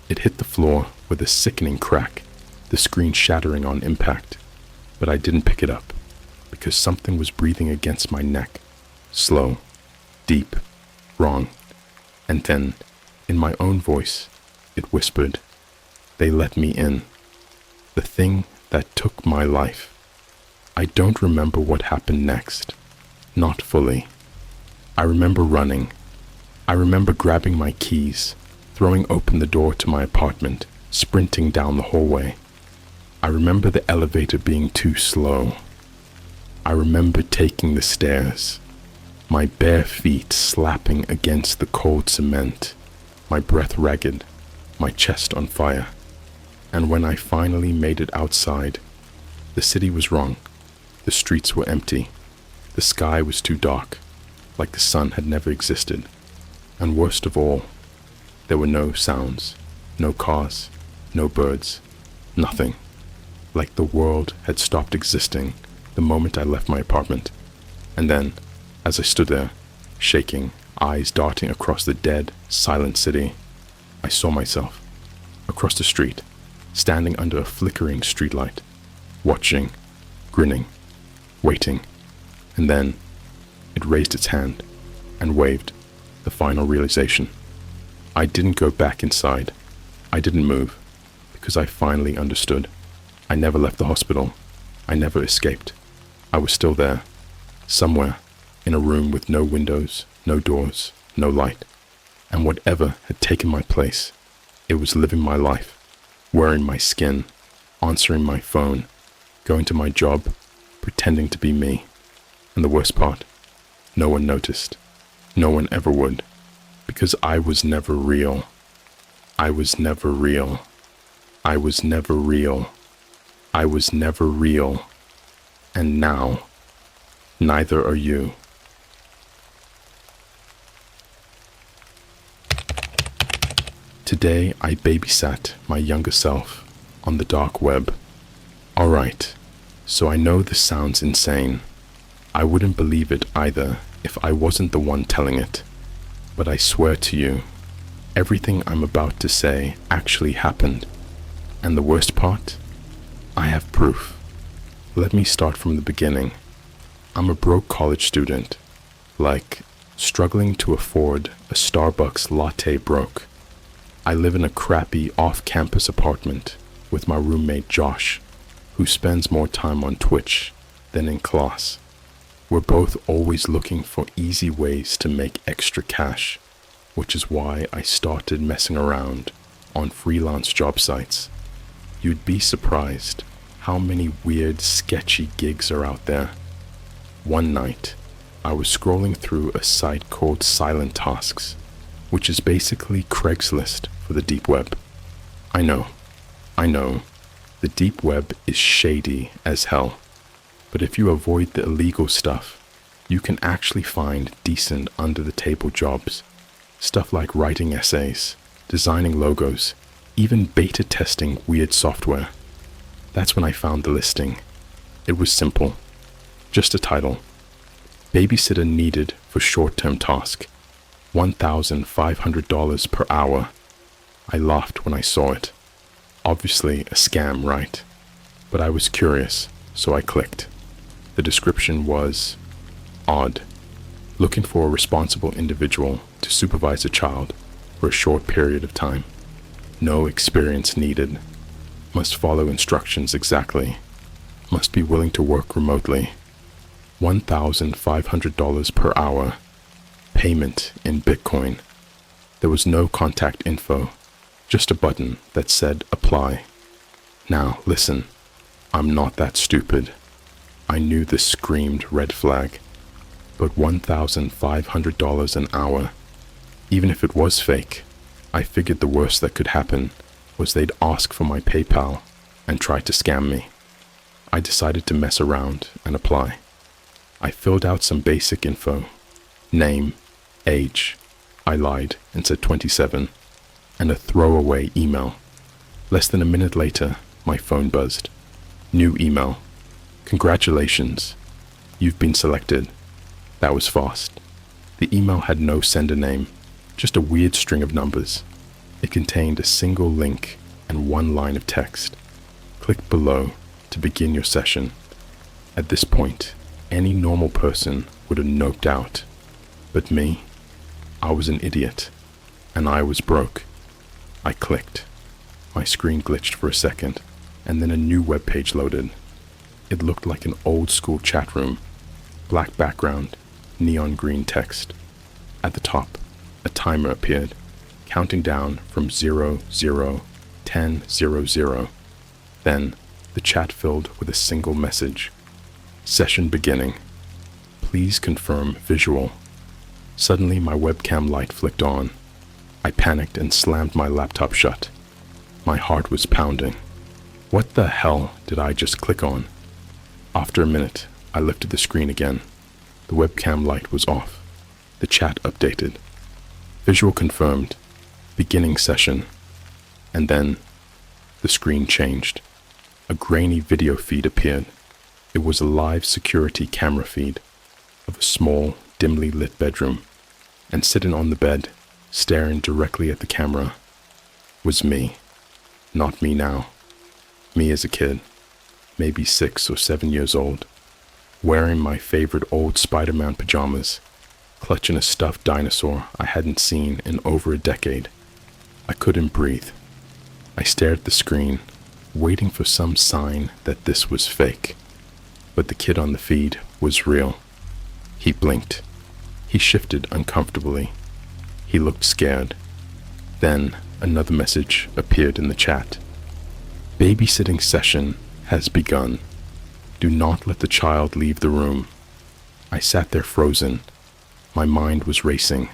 It hit the floor with a sickening crack, the screen shattering on impact. But I didn't pick it up, because something was breathing against my neck. Slow. Deep. Wrong. And then, in my own voice, it whispered, they let me in. The thing that took my life. I don't remember what happened next. Not fully. I remember running. I remember grabbing my keys, throwing open the door to my apartment, sprinting down the hallway. I remember the elevator being too slow. I remember taking the stairs, my bare feet slapping against the cold cement. my breath ragged, my chest on fire. And when I finally made it outside, the city was wrong. The streets were empty. The sky was too dark, like the sun had never existed. And worst of all, there were no sounds, no cars, no birds, nothing. Like the world had stopped existing the moment I left my apartment. And then, as I stood there, shaking, eyes darting across the dead, silent city, I saw myself, across the street, standing under a flickering streetlight, watching, grinning, waiting, and then it raised its hand and waved the final realization. I didn't go back inside. I didn't move, because I finally understood. I never left the hospital. I never escaped. I was still there, somewhere, in a room with no windows, no doors, no light. And whatever had taken my place, it was living my life, wearing my skin, answering my phone, going to my job, pretending to be me. And the worst part, no one noticed. No one ever would, because I was never real. I was never real. I was never real. I was never real. And now, neither are you. Today I babysat my younger self on the dark web. Alright, so I know this sounds insane. I wouldn't believe it either if I wasn't the one telling it. But I swear to you, everything I'm about to say actually happened. And the worst part? I have proof. Let me start from the beginning. I'm a broke college student, like struggling to afford a Starbucks latte broke. I live in a crappy off-campus apartment with my roommate Josh, who spends more time on Twitch than in class. We're both always looking for easy ways to make extra cash, which is why I started messing around on freelance job sites. You'd be surprised how many weird, sketchy gigs are out there. One night, I was scrolling through a site called Silent Tasks, which is basically Craigslist for the deep web. I know, the deep web is shady as hell. But if you avoid the illegal stuff, you can actually find decent under-the-table jobs. Stuff like writing essays, designing logos, even beta testing weird software. That's when I found the listing. It was simple. Just a title. Babysitter needed for short-term task. $1,500 per hour. I laughed when I saw it. Obviously a scam, right? But I was curious, so I clicked. The description was odd. Looking for a responsible individual to supervise a child for a short period of time. No experience needed. Must follow instructions exactly. Must be willing to work remotely. $1,500 per hour. Payment in Bitcoin. There was no contact info, just a button that said apply. Now listen, I'm not that stupid. I knew this screamed red flag. But $1,500 an hour, even if it was fake, I figured the worst that could happen was they'd ask for my PayPal and try to scam me. I decided to mess around and apply. I filled out some basic info. Name, age, I lied and said 27, and a throwaway email. Less than a minute later, my phone buzzed. New email. Congratulations, you've been selected. That was fast. The email had no sender name, just a weird string of numbers. It contained a single link and one line of text. Click below to begin your session. At this point, any normal person would have noped out. But me, I was an idiot, and I was broke. I clicked. My screen glitched for a second, and then a new web page loaded. It looked like an old school chat room. Black background, neon green text. At the top, a timer appeared, counting down from 0, 0, 10, 0, 0. Then, the chat filled with a single message. Session beginning. Please confirm visual. Suddenly my webcam light flicked on. I panicked and slammed my laptop shut. My heart was pounding. What the hell did I just click on? After a minute, I lifted the screen again. The webcam light was off. The chat updated. Visual confirmed. Beginning session. And then the screen changed. A grainy video feed appeared. It was a live security camera feed of a small, dimly lit bedroom. And sitting on the bed, staring directly at the camera, was me. Not me now. Me as a kid, maybe 6 or 7 years old, wearing my favorite old Spider-Man pajamas, clutching a stuffed dinosaur I hadn't seen in over a decade. I couldn't breathe. I stared at the screen, waiting for some sign that this was fake. But the kid on the feed was real. He blinked. He shifted uncomfortably. He looked scared. Then another message appeared in the chat. Babysitting session has begun. Do not let the child leave the room. I sat there frozen. My mind was racing.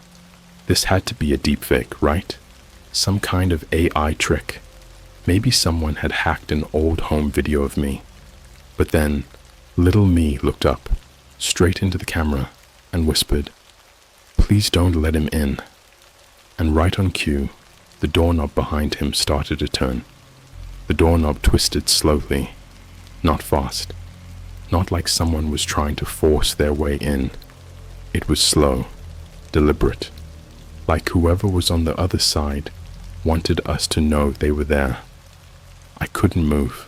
This had to be a deepfake, right? Some kind of AI trick. Maybe someone had hacked an old home video of me. But then, little me looked up, straight into the camera, and whispered, "Please don't let him in." And right on cue, the doorknob behind him started to turn. The doorknob twisted slowly, not fast, not like someone was trying to force their way in. It was slow, deliberate, like whoever was on the other side wanted us to know they were there. I couldn't move.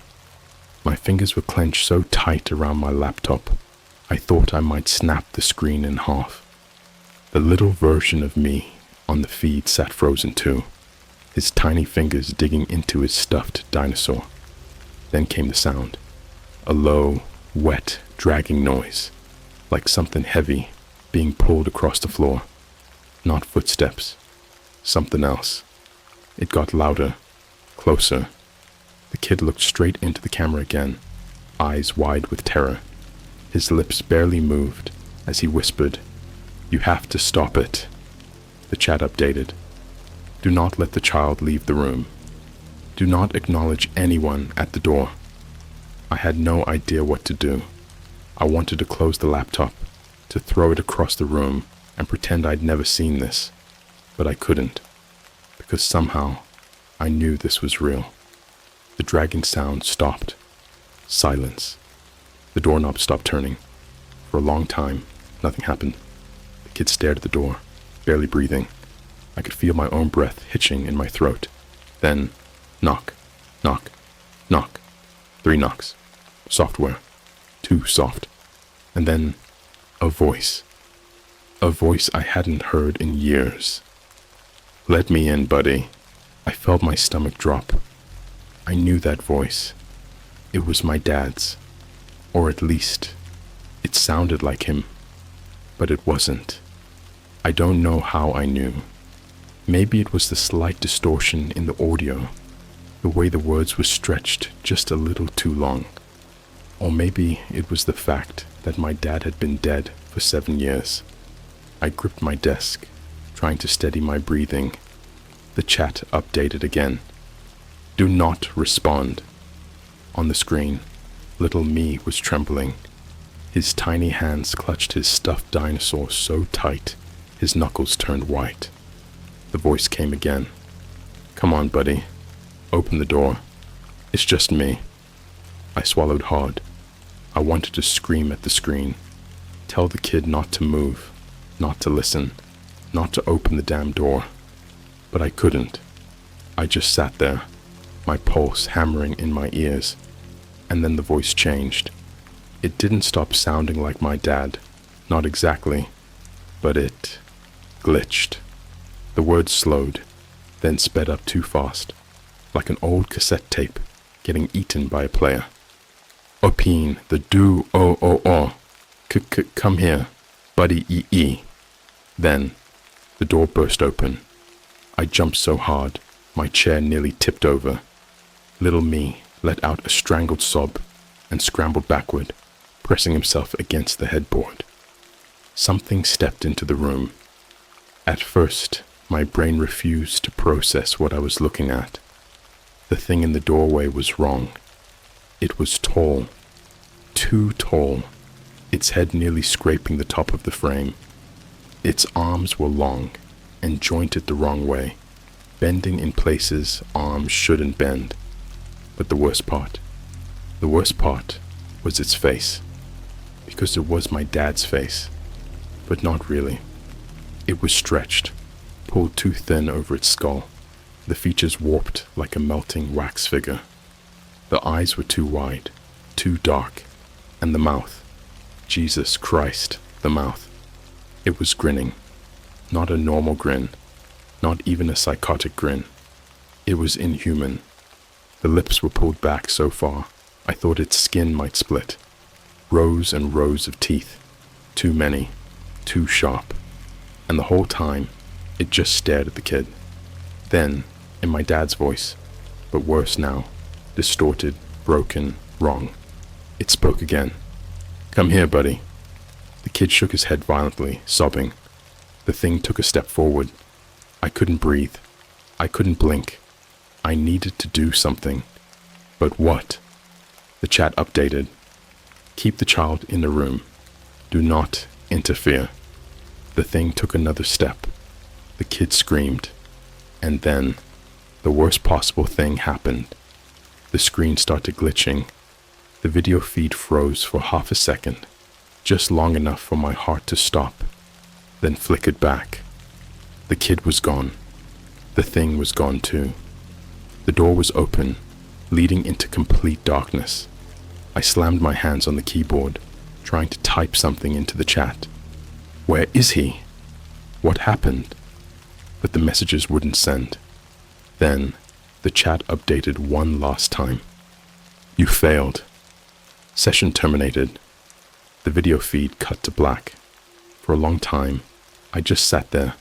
My fingers were clenched so tight around my laptop, I thought I might snap the screen in half. The little version of me on the feed sat frozen too, his tiny fingers digging into his stuffed dinosaur. Then came the sound, a low, wet, dragging noise, like something heavy being pulled across the floor. Not footsteps, something else. It got louder, closer. The kid looked straight into the camera again, eyes wide with terror. His lips barely moved as he whispered, "You have to stop it." The chat updated. Do not let the child leave the room. Do not acknowledge anyone at the door. I had no idea what to do. I wanted to close the laptop, to throw it across the room and pretend I'd never seen this. But I couldn't, because somehow I knew this was real. The dragging sound stopped. Silence. The doorknob stopped turning. For a long time, nothing happened. The kid stared at the door, barely breathing. I could feel my own breath hitching in my throat. Then, knock, knock, knock. 3 knocks. Software. Too soft. And then, a voice. A voice I hadn't heard in years. "Let me in, buddy." I felt my stomach drop. I knew that voice. It was my dad's. Or at least, it sounded like him. But it wasn't. I don't know how I knew. Maybe it was the slight distortion in the audio, the way the words were stretched just a little too long. Or maybe it was the fact that my dad had been dead for 7 years. I gripped my desk, trying to steady my breathing. The chat updated again. Do not respond. On the screen, little me was trembling. His tiny hands clutched his stuffed dinosaur so tight, his knuckles turned white. The voice came again. "Come on, buddy. Open the door. It's just me." I swallowed hard. I wanted to scream at the screen. Tell the kid not to move, not to listen, not to open the damn door. But I couldn't. I just sat there, my pulse hammering in my ears. And then the voice changed. It didn't stop sounding like my dad. Not exactly. But it glitched. The words slowed, then sped up too fast, like an old cassette tape getting eaten by a player. "Opine, the do-o-o-o. Come here, buddy e-e." Then, the door burst open. I jumped so hard, my chair nearly tipped over. Little me let out a strangled sob and scrambled backward, pressing himself against the headboard. Something stepped into the room. At first, My brain refused to process what I was looking at. The thing in the doorway was wrong. It was tall, too tall, its head nearly scraping the top of the frame. Its arms were long and jointed the wrong way, bending in places arms shouldn't bend. But the worst part was its face, because it was my dad's face, but not really. It was stretched, pulled too thin over its skull, the features warped like a melting wax figure. The eyes were too wide, too dark, and the mouth, Jesus Christ, the mouth. It was grinning, not a normal grin, not even a psychotic grin. It was inhuman. The lips were pulled back so far, I thought its skin might split. Rows and rows of teeth, too many, too sharp. And the whole time, it just stared at the kid. Then, in my dad's voice, but worse now, distorted, broken, wrong, it spoke again. "Come here, buddy." The kid shook his head violently, sobbing. The thing took a step forward. I couldn't breathe. I couldn't blink. I needed to do something. But what? The chat updated. "Keep the child in the room. Do not interfere." The thing took another step. The kid screamed. And then, the worst possible thing happened. The screen started glitching. The video feed froze for half a second, just long enough for my heart to stop, then flickered back. The kid was gone. The thing was gone too. The door was open, leading into complete darkness. I slammed my hands on the keyboard, trying to type something into the chat. Where is he? What happened? But the messages wouldn't send. Then, the chat updated one last time. "You failed. Session terminated." The video feed cut to black. For a long time, I just sat there,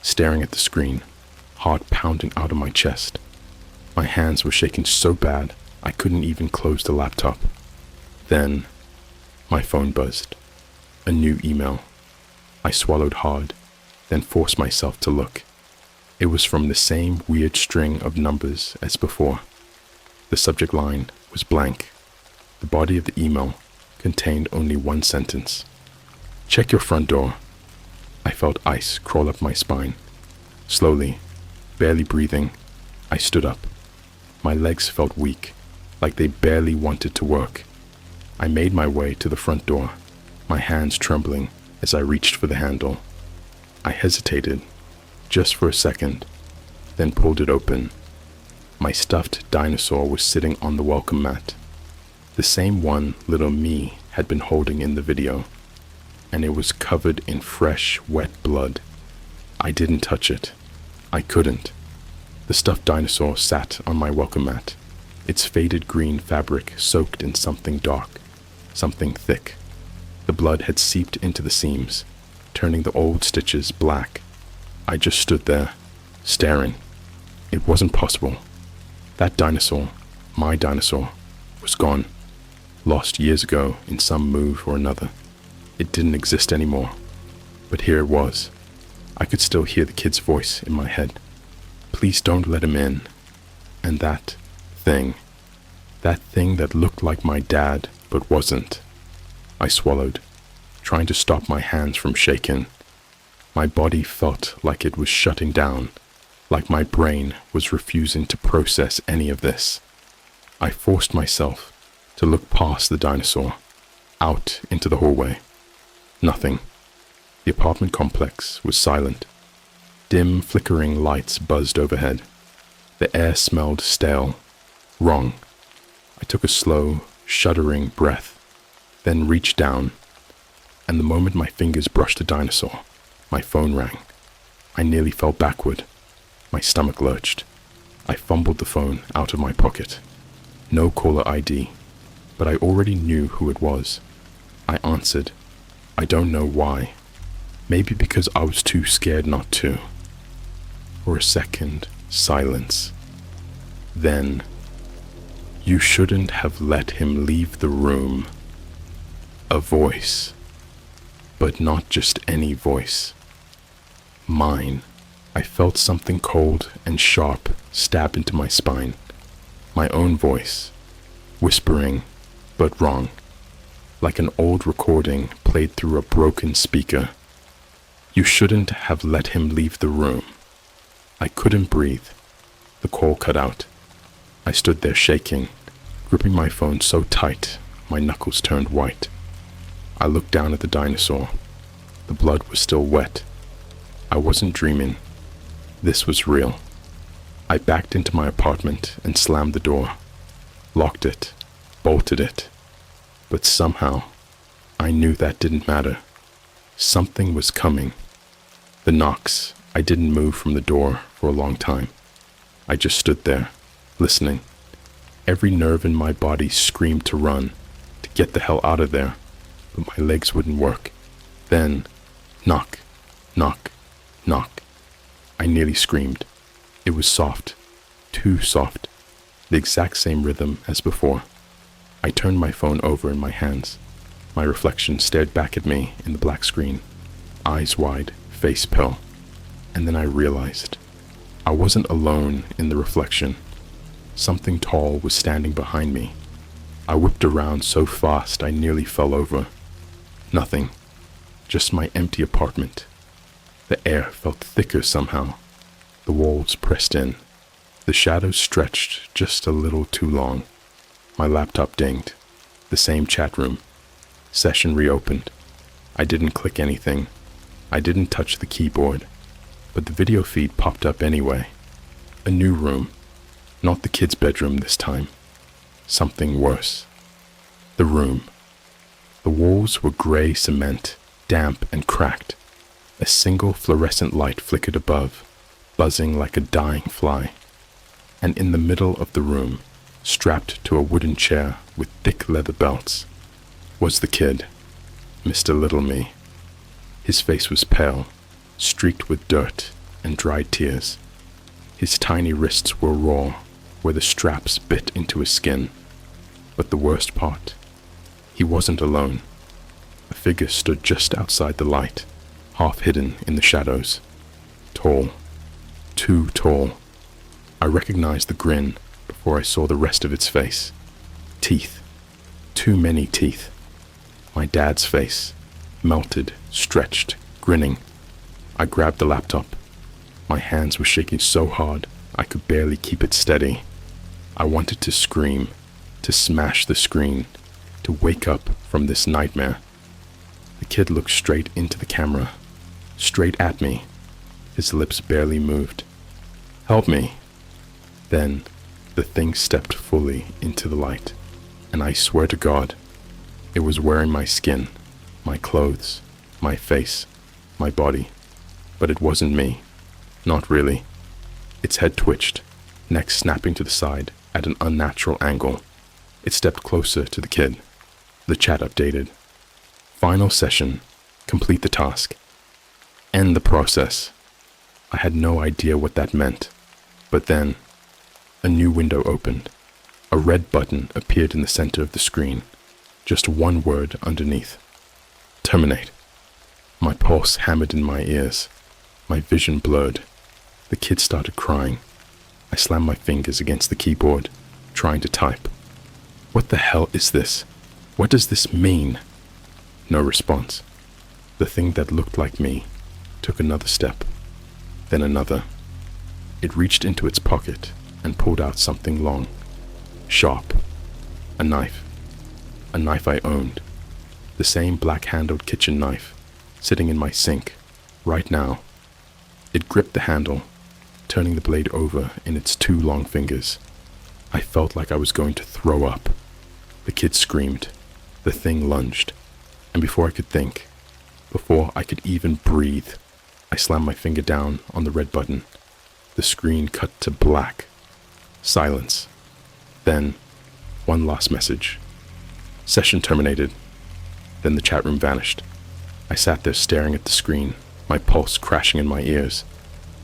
staring at the screen, heart pounding out of my chest. My hands were shaking so bad, I couldn't even close the laptop. Then, my phone buzzed. A new email. I swallowed hard, then forced myself to look. It was from the same weird string of numbers as before. The subject line was blank. The body of the email contained only one sentence. "Check your front door." I felt ice crawl up my spine. Slowly, barely breathing, I stood up. My legs felt weak, like they barely wanted to work. I made my way to the front door, my hands trembling as I reached for the handle. I hesitated, just for a second, then pulled it open. My stuffed dinosaur was sitting on the welcome mat, the same one little me had been holding in the video, and it was covered in fresh, wet blood. I didn't touch it. I couldn't. The stuffed dinosaur sat on my welcome mat, its faded green fabric soaked in something dark, something thick. The blood had seeped into the seams, turning the old stitches black. I just stood there, staring. It wasn't possible. That dinosaur, my dinosaur, was gone. Lost years ago in some move or another. It didn't exist anymore. But here it was. I could still hear the kid's voice in my head. "Please don't let him in." And that thing that looked like my dad but wasn't. I swallowed, trying to stop my hands from shaking. My body felt like it was shutting down, like my brain was refusing to process any of this. I forced myself to look past the dinosaur, out into the hallway. Nothing. The apartment complex was silent. Dim, flickering lights buzzed overhead. The air smelled stale, wrong. I took a slow, shuddering breath, then reached down, and the moment my fingers brushed the dinosaur, my phone rang. I nearly fell backward. My stomach lurched. I fumbled the phone out of my pocket. No caller ID, but I already knew who it was. I answered. I don't know why. Maybe because I was too scared not to. For a second, silence. Then, "You shouldn't have let him leave the room." A voice. But not just any voice. Mine. I felt something cold and sharp stab into my spine. My own voice, whispering, but wrong, like an old recording played through a broken speaker. You shouldn't have let him leave the room. I couldn't breathe. The call cut out. I stood there shaking, gripping my phone so tight my knuckles turned white. I looked down at the dinosaur. The blood was still wet. I wasn't dreaming. This was real. I backed into my apartment and slammed the door, locked it, bolted it. But somehow, I knew that didn't matter. Something was coming. The knocks. I didn't move from the door for a long time. I just stood there, listening. Every nerve in my body screamed to run, to get the hell out of there, but my legs wouldn't work. Then, knock, knock, knock. I nearly screamed. It was soft, too soft, the exact same rhythm as before. I turned my phone over in my hands. My reflection stared back at me in the black screen, eyes wide, face pale. And then I realized I wasn't alone in the reflection. Something tall was standing behind me. I whipped around so fast I nearly fell over. Nothing, just my empty apartment. The air felt thicker somehow. The walls pressed in. The shadows stretched just a little too long. My laptop dinged. The same chat room. Session reopened. I didn't click anything. I didn't touch the keyboard. But the video feed popped up anyway. A new room. Not the kid's bedroom this time. Something worse. The room. The walls were gray cement, damp and cracked. A single fluorescent light flickered above, buzzing like a dying fly. And in the middle of the room, strapped to a wooden chair with thick leather belts, was the kid, Mr. Little Me. His face was pale, streaked with dirt and dried tears. His tiny wrists were raw, where the straps bit into his skin. But the worst part, he wasn't alone. A figure stood just outside the light, half hidden in the shadows. Tall, too tall. I recognized the grin before I saw the rest of its face. Teeth, too many teeth. My dad's face, melted, stretched, grinning. I grabbed the laptop. My hands were shaking so hard I could barely keep it steady. I wanted to scream, to smash the screen, to wake up from this nightmare. The kid looked straight into the camera, straight at me. His lips barely moved. Help me. Then, the thing stepped fully into the light, and I swear to God, it was wearing my skin, my clothes, my face, my body. But it wasn't me. Not really. Its head twitched, neck snapping to the side at an unnatural angle. It stepped closer to the kid. The chat updated. Final session. Complete the task. End the process. I had no idea what that meant. But then, a new window opened. A red button appeared in the center of the screen. Just one word underneath. Terminate. My pulse hammered in my ears. My vision blurred. The kid started crying. I slammed my fingers against the keyboard, trying to type. What the hell is this? What does this mean? No response. The thing that looked like me took another step, then another. It reached into its pocket and pulled out something long, sharp. A knife. A knife I owned. The same black-handled kitchen knife, sitting in my sink, right now. It gripped the handle, turning the blade over in its two long fingers. I felt like I was going to throw up. The kid screamed. The thing lunged. And before I could think, before I could even breathe, I slammed my finger down on the red button. The screen cut to black. Silence. Then, one last message. Session terminated. Then the chat room vanished. I sat there staring at the screen, my pulse crashing in my ears.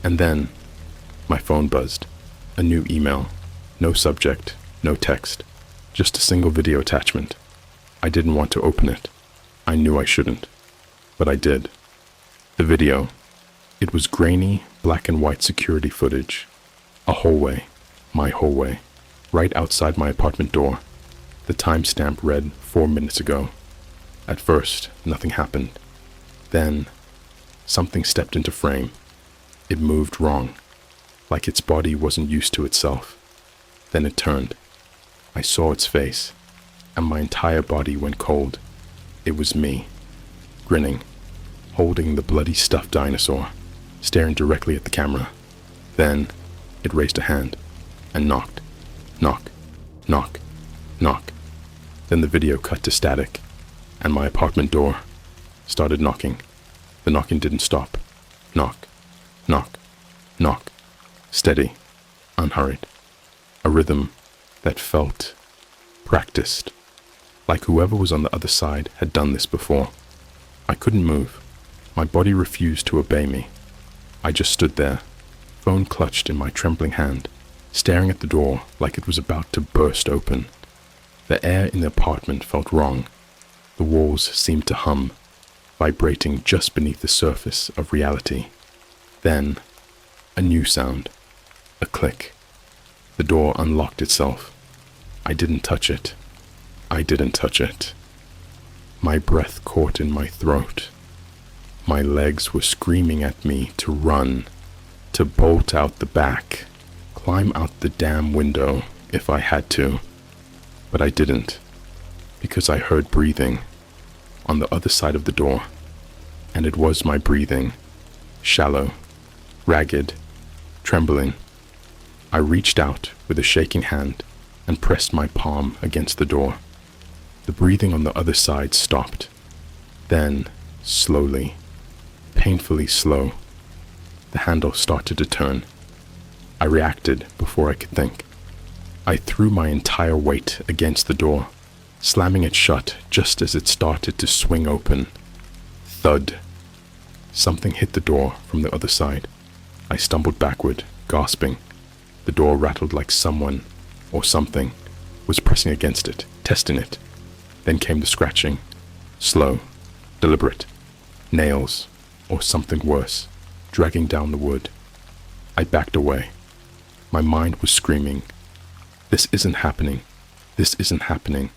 And then, my phone buzzed. A new email. No subject, no text. Just a single video attachment. I didn't want to open it. I knew I shouldn't. But I did. The video. It was grainy, black and white security footage. A hallway, my hallway, right outside my apartment door. The timestamp read 4 minutes ago. At first, nothing happened. Then, something stepped into frame. It moved wrong, like its body wasn't used to itself. Then it turned. I saw its face, and my entire body went cold. It was me, grinning, holding the bloody stuffed dinosaur, staring directly at the camera. Then, it raised a hand, and knocked. Knock, knock, knock. Then the video cut to static, and my apartment door started knocking. The knocking didn't stop. Knock, knock, knock. Steady, unhurried. A rhythm that felt practiced, like whoever was on the other side had done this before. I couldn't move. My body refused to obey me. I just stood there, phone clutched in my trembling hand, staring at the door like it was about to burst open. The air in the apartment felt wrong. The walls seemed to hum, vibrating just beneath the surface of reality. Then, a new sound. A click. The door unlocked itself. I didn't touch it. I didn't touch it. My breath caught in my throat. My legs were screaming at me to run, to bolt out the back, climb out the damn window if I had to. But I didn't, because I heard breathing on the other side of the door, and it was my breathing, shallow, ragged, trembling. I reached out with a shaking hand and pressed my palm against the door. The breathing on the other side stopped. Then, slowly, painfully slow, the handle started to turn. I reacted before I could think. I threw my entire weight against the door, slamming it shut just as it started to swing open. Thud. Something hit the door from the other side. I stumbled backward, gasping. The door rattled like someone, or something, was pressing against it, testing it. Then came the scratching. Slow, deliberate. Nails, or something worse, dragging down the wood. I backed away. My mind was screaming, "This isn't happening. This isn't happening.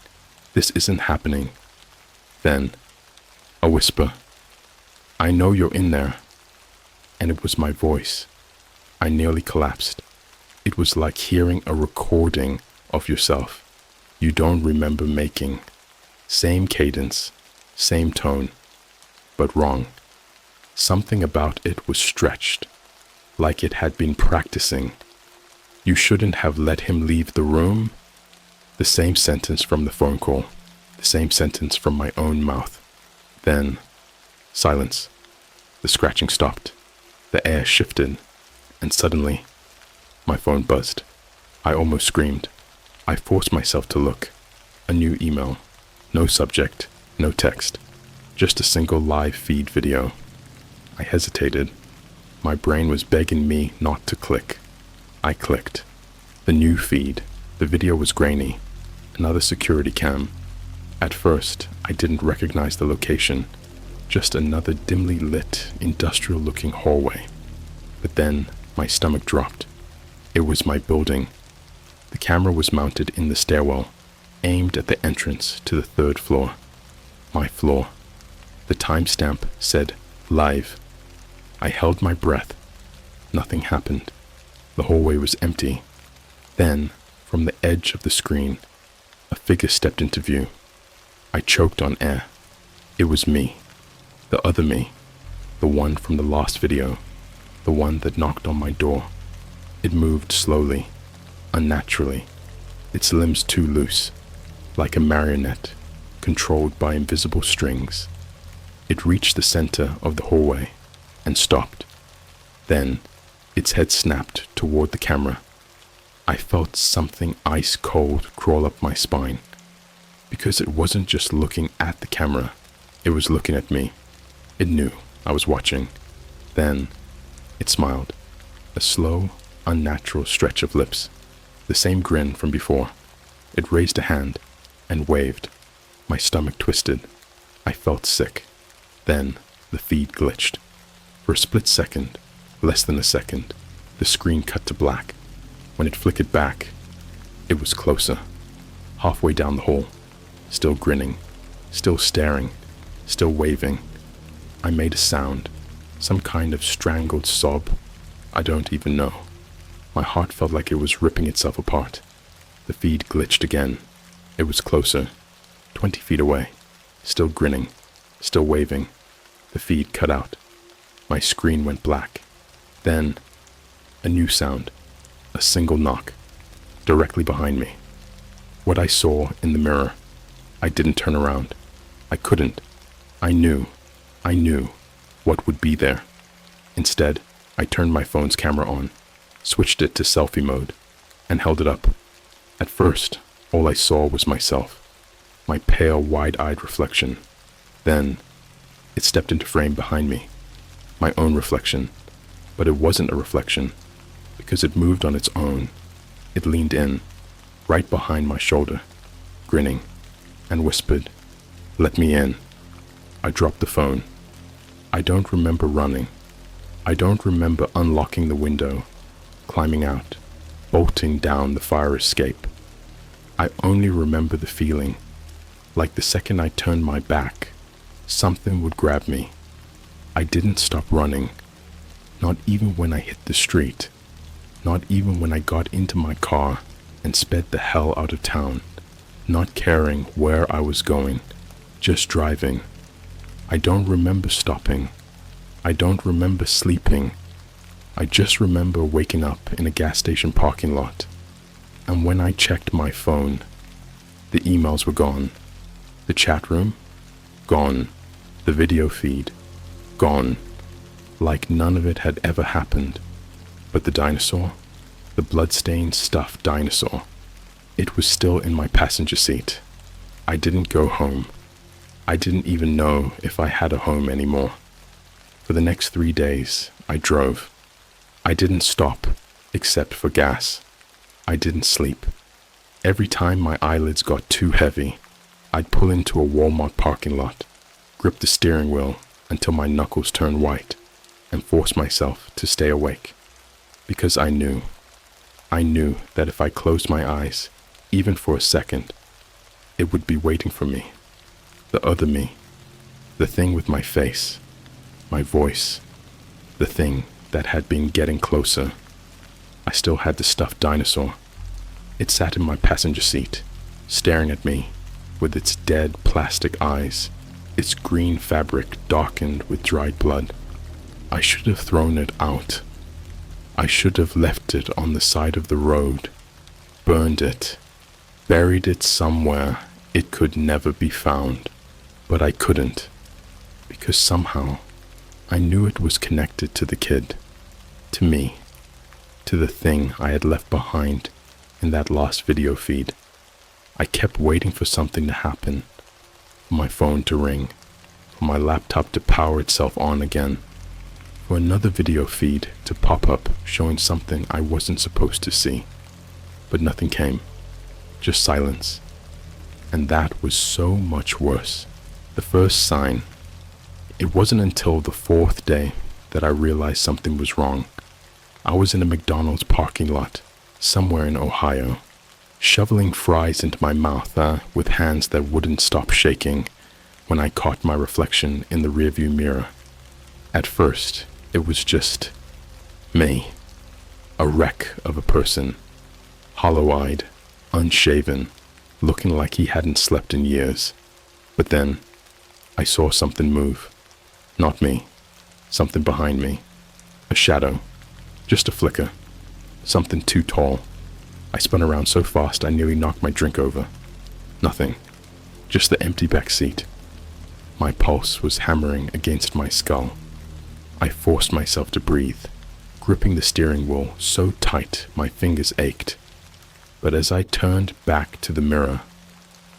This isn't happening." Then, a whisper. "I know you're in there." And it was my voice. I nearly collapsed. It was like hearing a recording of yourself you don't remember making. Same cadence, same tone, but wrong. Something about it was stretched, like it had been practicing. "You shouldn't have let him leave the room." The same sentence from the phone call, the same sentence from my own mouth. Then, silence. The scratching stopped. The air shifted, and suddenly, my phone buzzed. I almost screamed. I forced myself to look. A new email. No subject, no text. Just a single live feed video. I hesitated. My brain was begging me not to click. I clicked. The new feed. The video was grainy. Another security cam. At first, I didn't recognize the location. Just another dimly lit, industrial-looking hallway. But then, my stomach dropped. It was my building. The camera was mounted in the stairwell, aimed at the entrance to the 3rd floor. My floor. The timestamp said, "Live." I held my breath. Nothing happened. The hallway was empty. Then, from the edge of the screen, a figure stepped into view. I choked on air. It was me. The other me. The one from the last video. The one that knocked on my door. It moved slowly, unnaturally, its limbs too loose, like a marionette, controlled by invisible strings. It reached the center of the hallway and stopped. Then, its head snapped toward the camera. I felt something ice cold crawl up my spine, because it wasn't just looking at the camera, it was looking at me. It knew I was watching. Then, it smiled, a slow, unnatural stretch of lips, the same grin from before. It raised a hand and waved. My stomach twisted. I felt sick. Then the feed glitched. For a split second, Less than a second, the screen cut to black. When it flickered back, it was closer, halfway down the hall, still grinning, still staring, still waving. I made a sound, some kind of strangled sob. I don't even know. My heart felt like it was ripping itself apart. The feed glitched again. It was closer, 20 feet away, still grinning, still waving. The feed cut out. My screen went black. Then, a new sound, a single knock, directly behind me. What I saw in the mirror, I didn't turn around. I couldn't. I knew what would be there. Instead, I turned my phone's camera on, switched it to selfie mode, and held it up. At first, all I saw was myself, my pale, wide-eyed reflection. Then, it stepped into frame behind me, my own reflection. But it wasn't a reflection, because it moved on its own. It leaned in, right behind my shoulder, grinning, and whispered, "Let me in." I dropped the phone. I don't remember running. I don't remember unlocking the window, climbing out, bolting down the fire escape. I only remember the feeling, like the second I turned my back, something would grab me. I didn't stop running, not even when I hit the street, not even when I got into my car and sped the hell out of town, not caring where I was going, just driving. I don't remember stopping. I don't remember sleeping. I just remember waking up in a gas station parking lot. And when I checked my phone, the emails were gone. The chat room? Gone. The video feed? Gone. Like none of it had ever happened. But the dinosaur? The blood-stained stuffed dinosaur? It was still in my passenger seat. I didn't go home. I didn't even know if I had a home anymore. For the next 3 days, I drove. I didn't stop, except for gas. I didn't sleep. Every time my eyelids got too heavy, I'd pull into a Walmart parking lot, grip the steering wheel until my knuckles turned white, and force myself to stay awake. Because I knew that if I closed my eyes, even for a second, it would be waiting for me. The other me, the thing with my face, my voice, the thing that had been getting closer. I still had the stuffed dinosaur. It sat in my passenger seat, staring at me with its dead plastic eyes, its green fabric darkened with dried blood. I should have thrown it out. I should have left it on the side of the road, burned it, buried it somewhere it could never be found. But I couldn't, because somehow I knew it was connected to the kid, to me, to the thing I had left behind in that lost video feed. I kept waiting for something to happen, for my phone to ring, for my laptop to power itself on again, for another video feed to pop up showing something I wasn't supposed to see. But nothing came, just silence. And that was so much worse. The first sign. It wasn't until the 4th day that I realized something was wrong. I was in a McDonald's parking lot, somewhere in Ohio, shoveling fries into my mouth with hands that wouldn't stop shaking when I caught my reflection in the rearview mirror. At first, it was just me, a wreck of a person, hollow-eyed, unshaven, looking like he hadn't slept in years. But then, I saw something move. Not me. Something behind me. A shadow. Just a flicker. Something too tall. I spun around so fast I nearly knocked my drink over. Nothing. Just the empty back seat. My pulse was hammering against my skull. I forced myself to breathe, gripping the steering wheel so tight my fingers ached. But as I turned back to the mirror,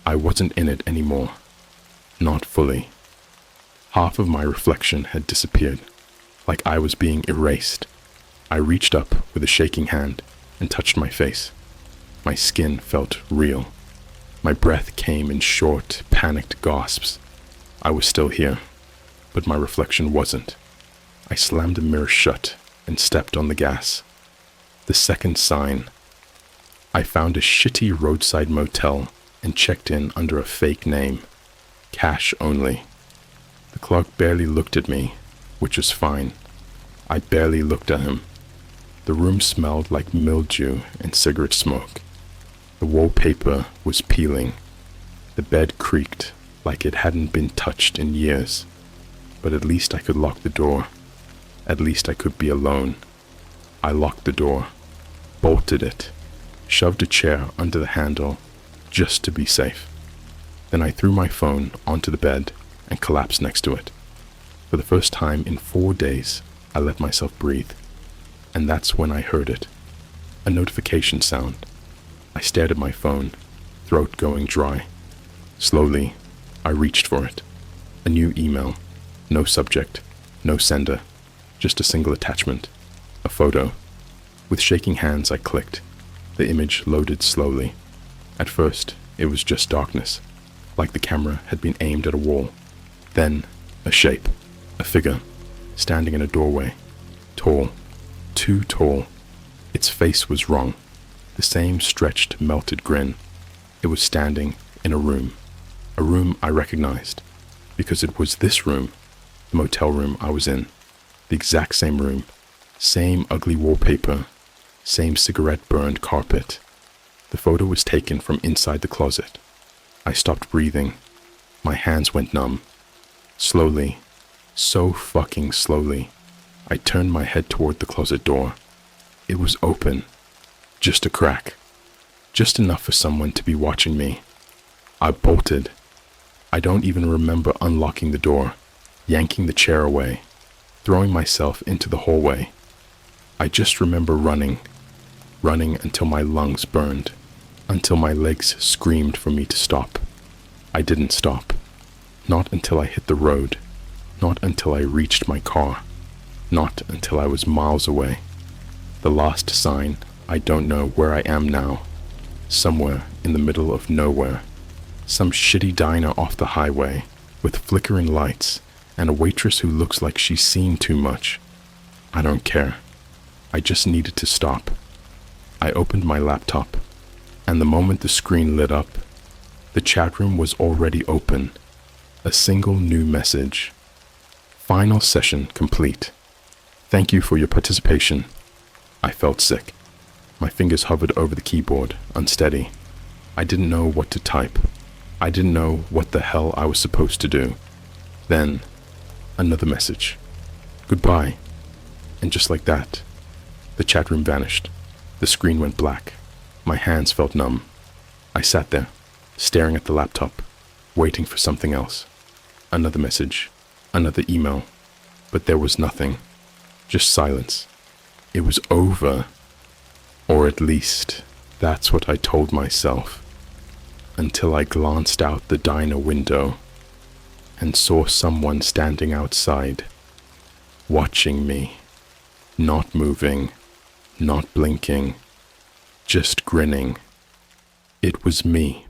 I wasn't in it anymore. Not fully. Half of my reflection had disappeared, like I was being erased. I reached up with a shaking hand and touched my face. My skin felt real. My breath came in short, panicked gasps. I was still here, but my reflection wasn't. I slammed the mirror shut and stepped on the gas. The second sign. I found a shitty roadside motel and checked in under a fake name. Cash only. The clerk barely looked at me, which was fine. I barely looked at him. The room smelled like mildew and cigarette smoke. The wallpaper was peeling. The bed creaked like it hadn't been touched in years. But at least I could lock the door. At least I could be alone. I locked the door, bolted it, shoved a chair under the handle just to be safe. Then I threw my phone onto the bed and collapsed next to it. For the first time in 4 days, I let myself breathe. And that's when I heard it. A notification sound. I stared at my phone, throat going dry. Slowly, I reached for it. A new email. No subject, no sender, just a single attachment. A photo. With shaking hands, I clicked. The image loaded slowly. At first, it was just darkness, like the camera had been aimed at a wall. Then, a shape, a figure, standing in a doorway. Tall, too tall. Its face was wrong. The same stretched, melted grin. It was standing in a room I recognized, because it was this room, the motel room I was in. The exact same room, same ugly wallpaper, same cigarette-burned carpet. The photo was taken from inside the closet. I stopped breathing. My hands went numb. Slowly, so fucking slowly, I turned my head toward the closet door. It was open. Just a crack. Just enough for someone to be watching me. I bolted. I don't even remember unlocking the door, yanking the chair away, throwing myself into the hallway. I just remember running until my lungs burned, until my legs screamed for me to stop. I didn't stop. Not until I hit the road. Not until I reached my car. Not until I was miles away. The last sign, I don't know where I am now. Somewhere in the middle of nowhere. Some shitty diner off the highway, with flickering lights, and a waitress who looks like she's seen too much. I don't care. I just needed to stop. I opened my laptop, and the moment the screen lit up, the chat room was already open. A single new message. Final session complete. Thank you for your participation. I felt sick. My fingers hovered over the keyboard, unsteady. I didn't know what to type. I didn't know what the hell I was supposed to do. Then, another message. Goodbye. And just like that, the chat room vanished. The screen went black. My hands felt numb. I sat there, staring at the laptop, waiting for something else. Another message, another email. But there was nothing. Just silence. It was over. Or at least, that's what I told myself. Until I glanced out the diner window and saw someone standing outside, watching me, not moving, not blinking, just grinning. It was me.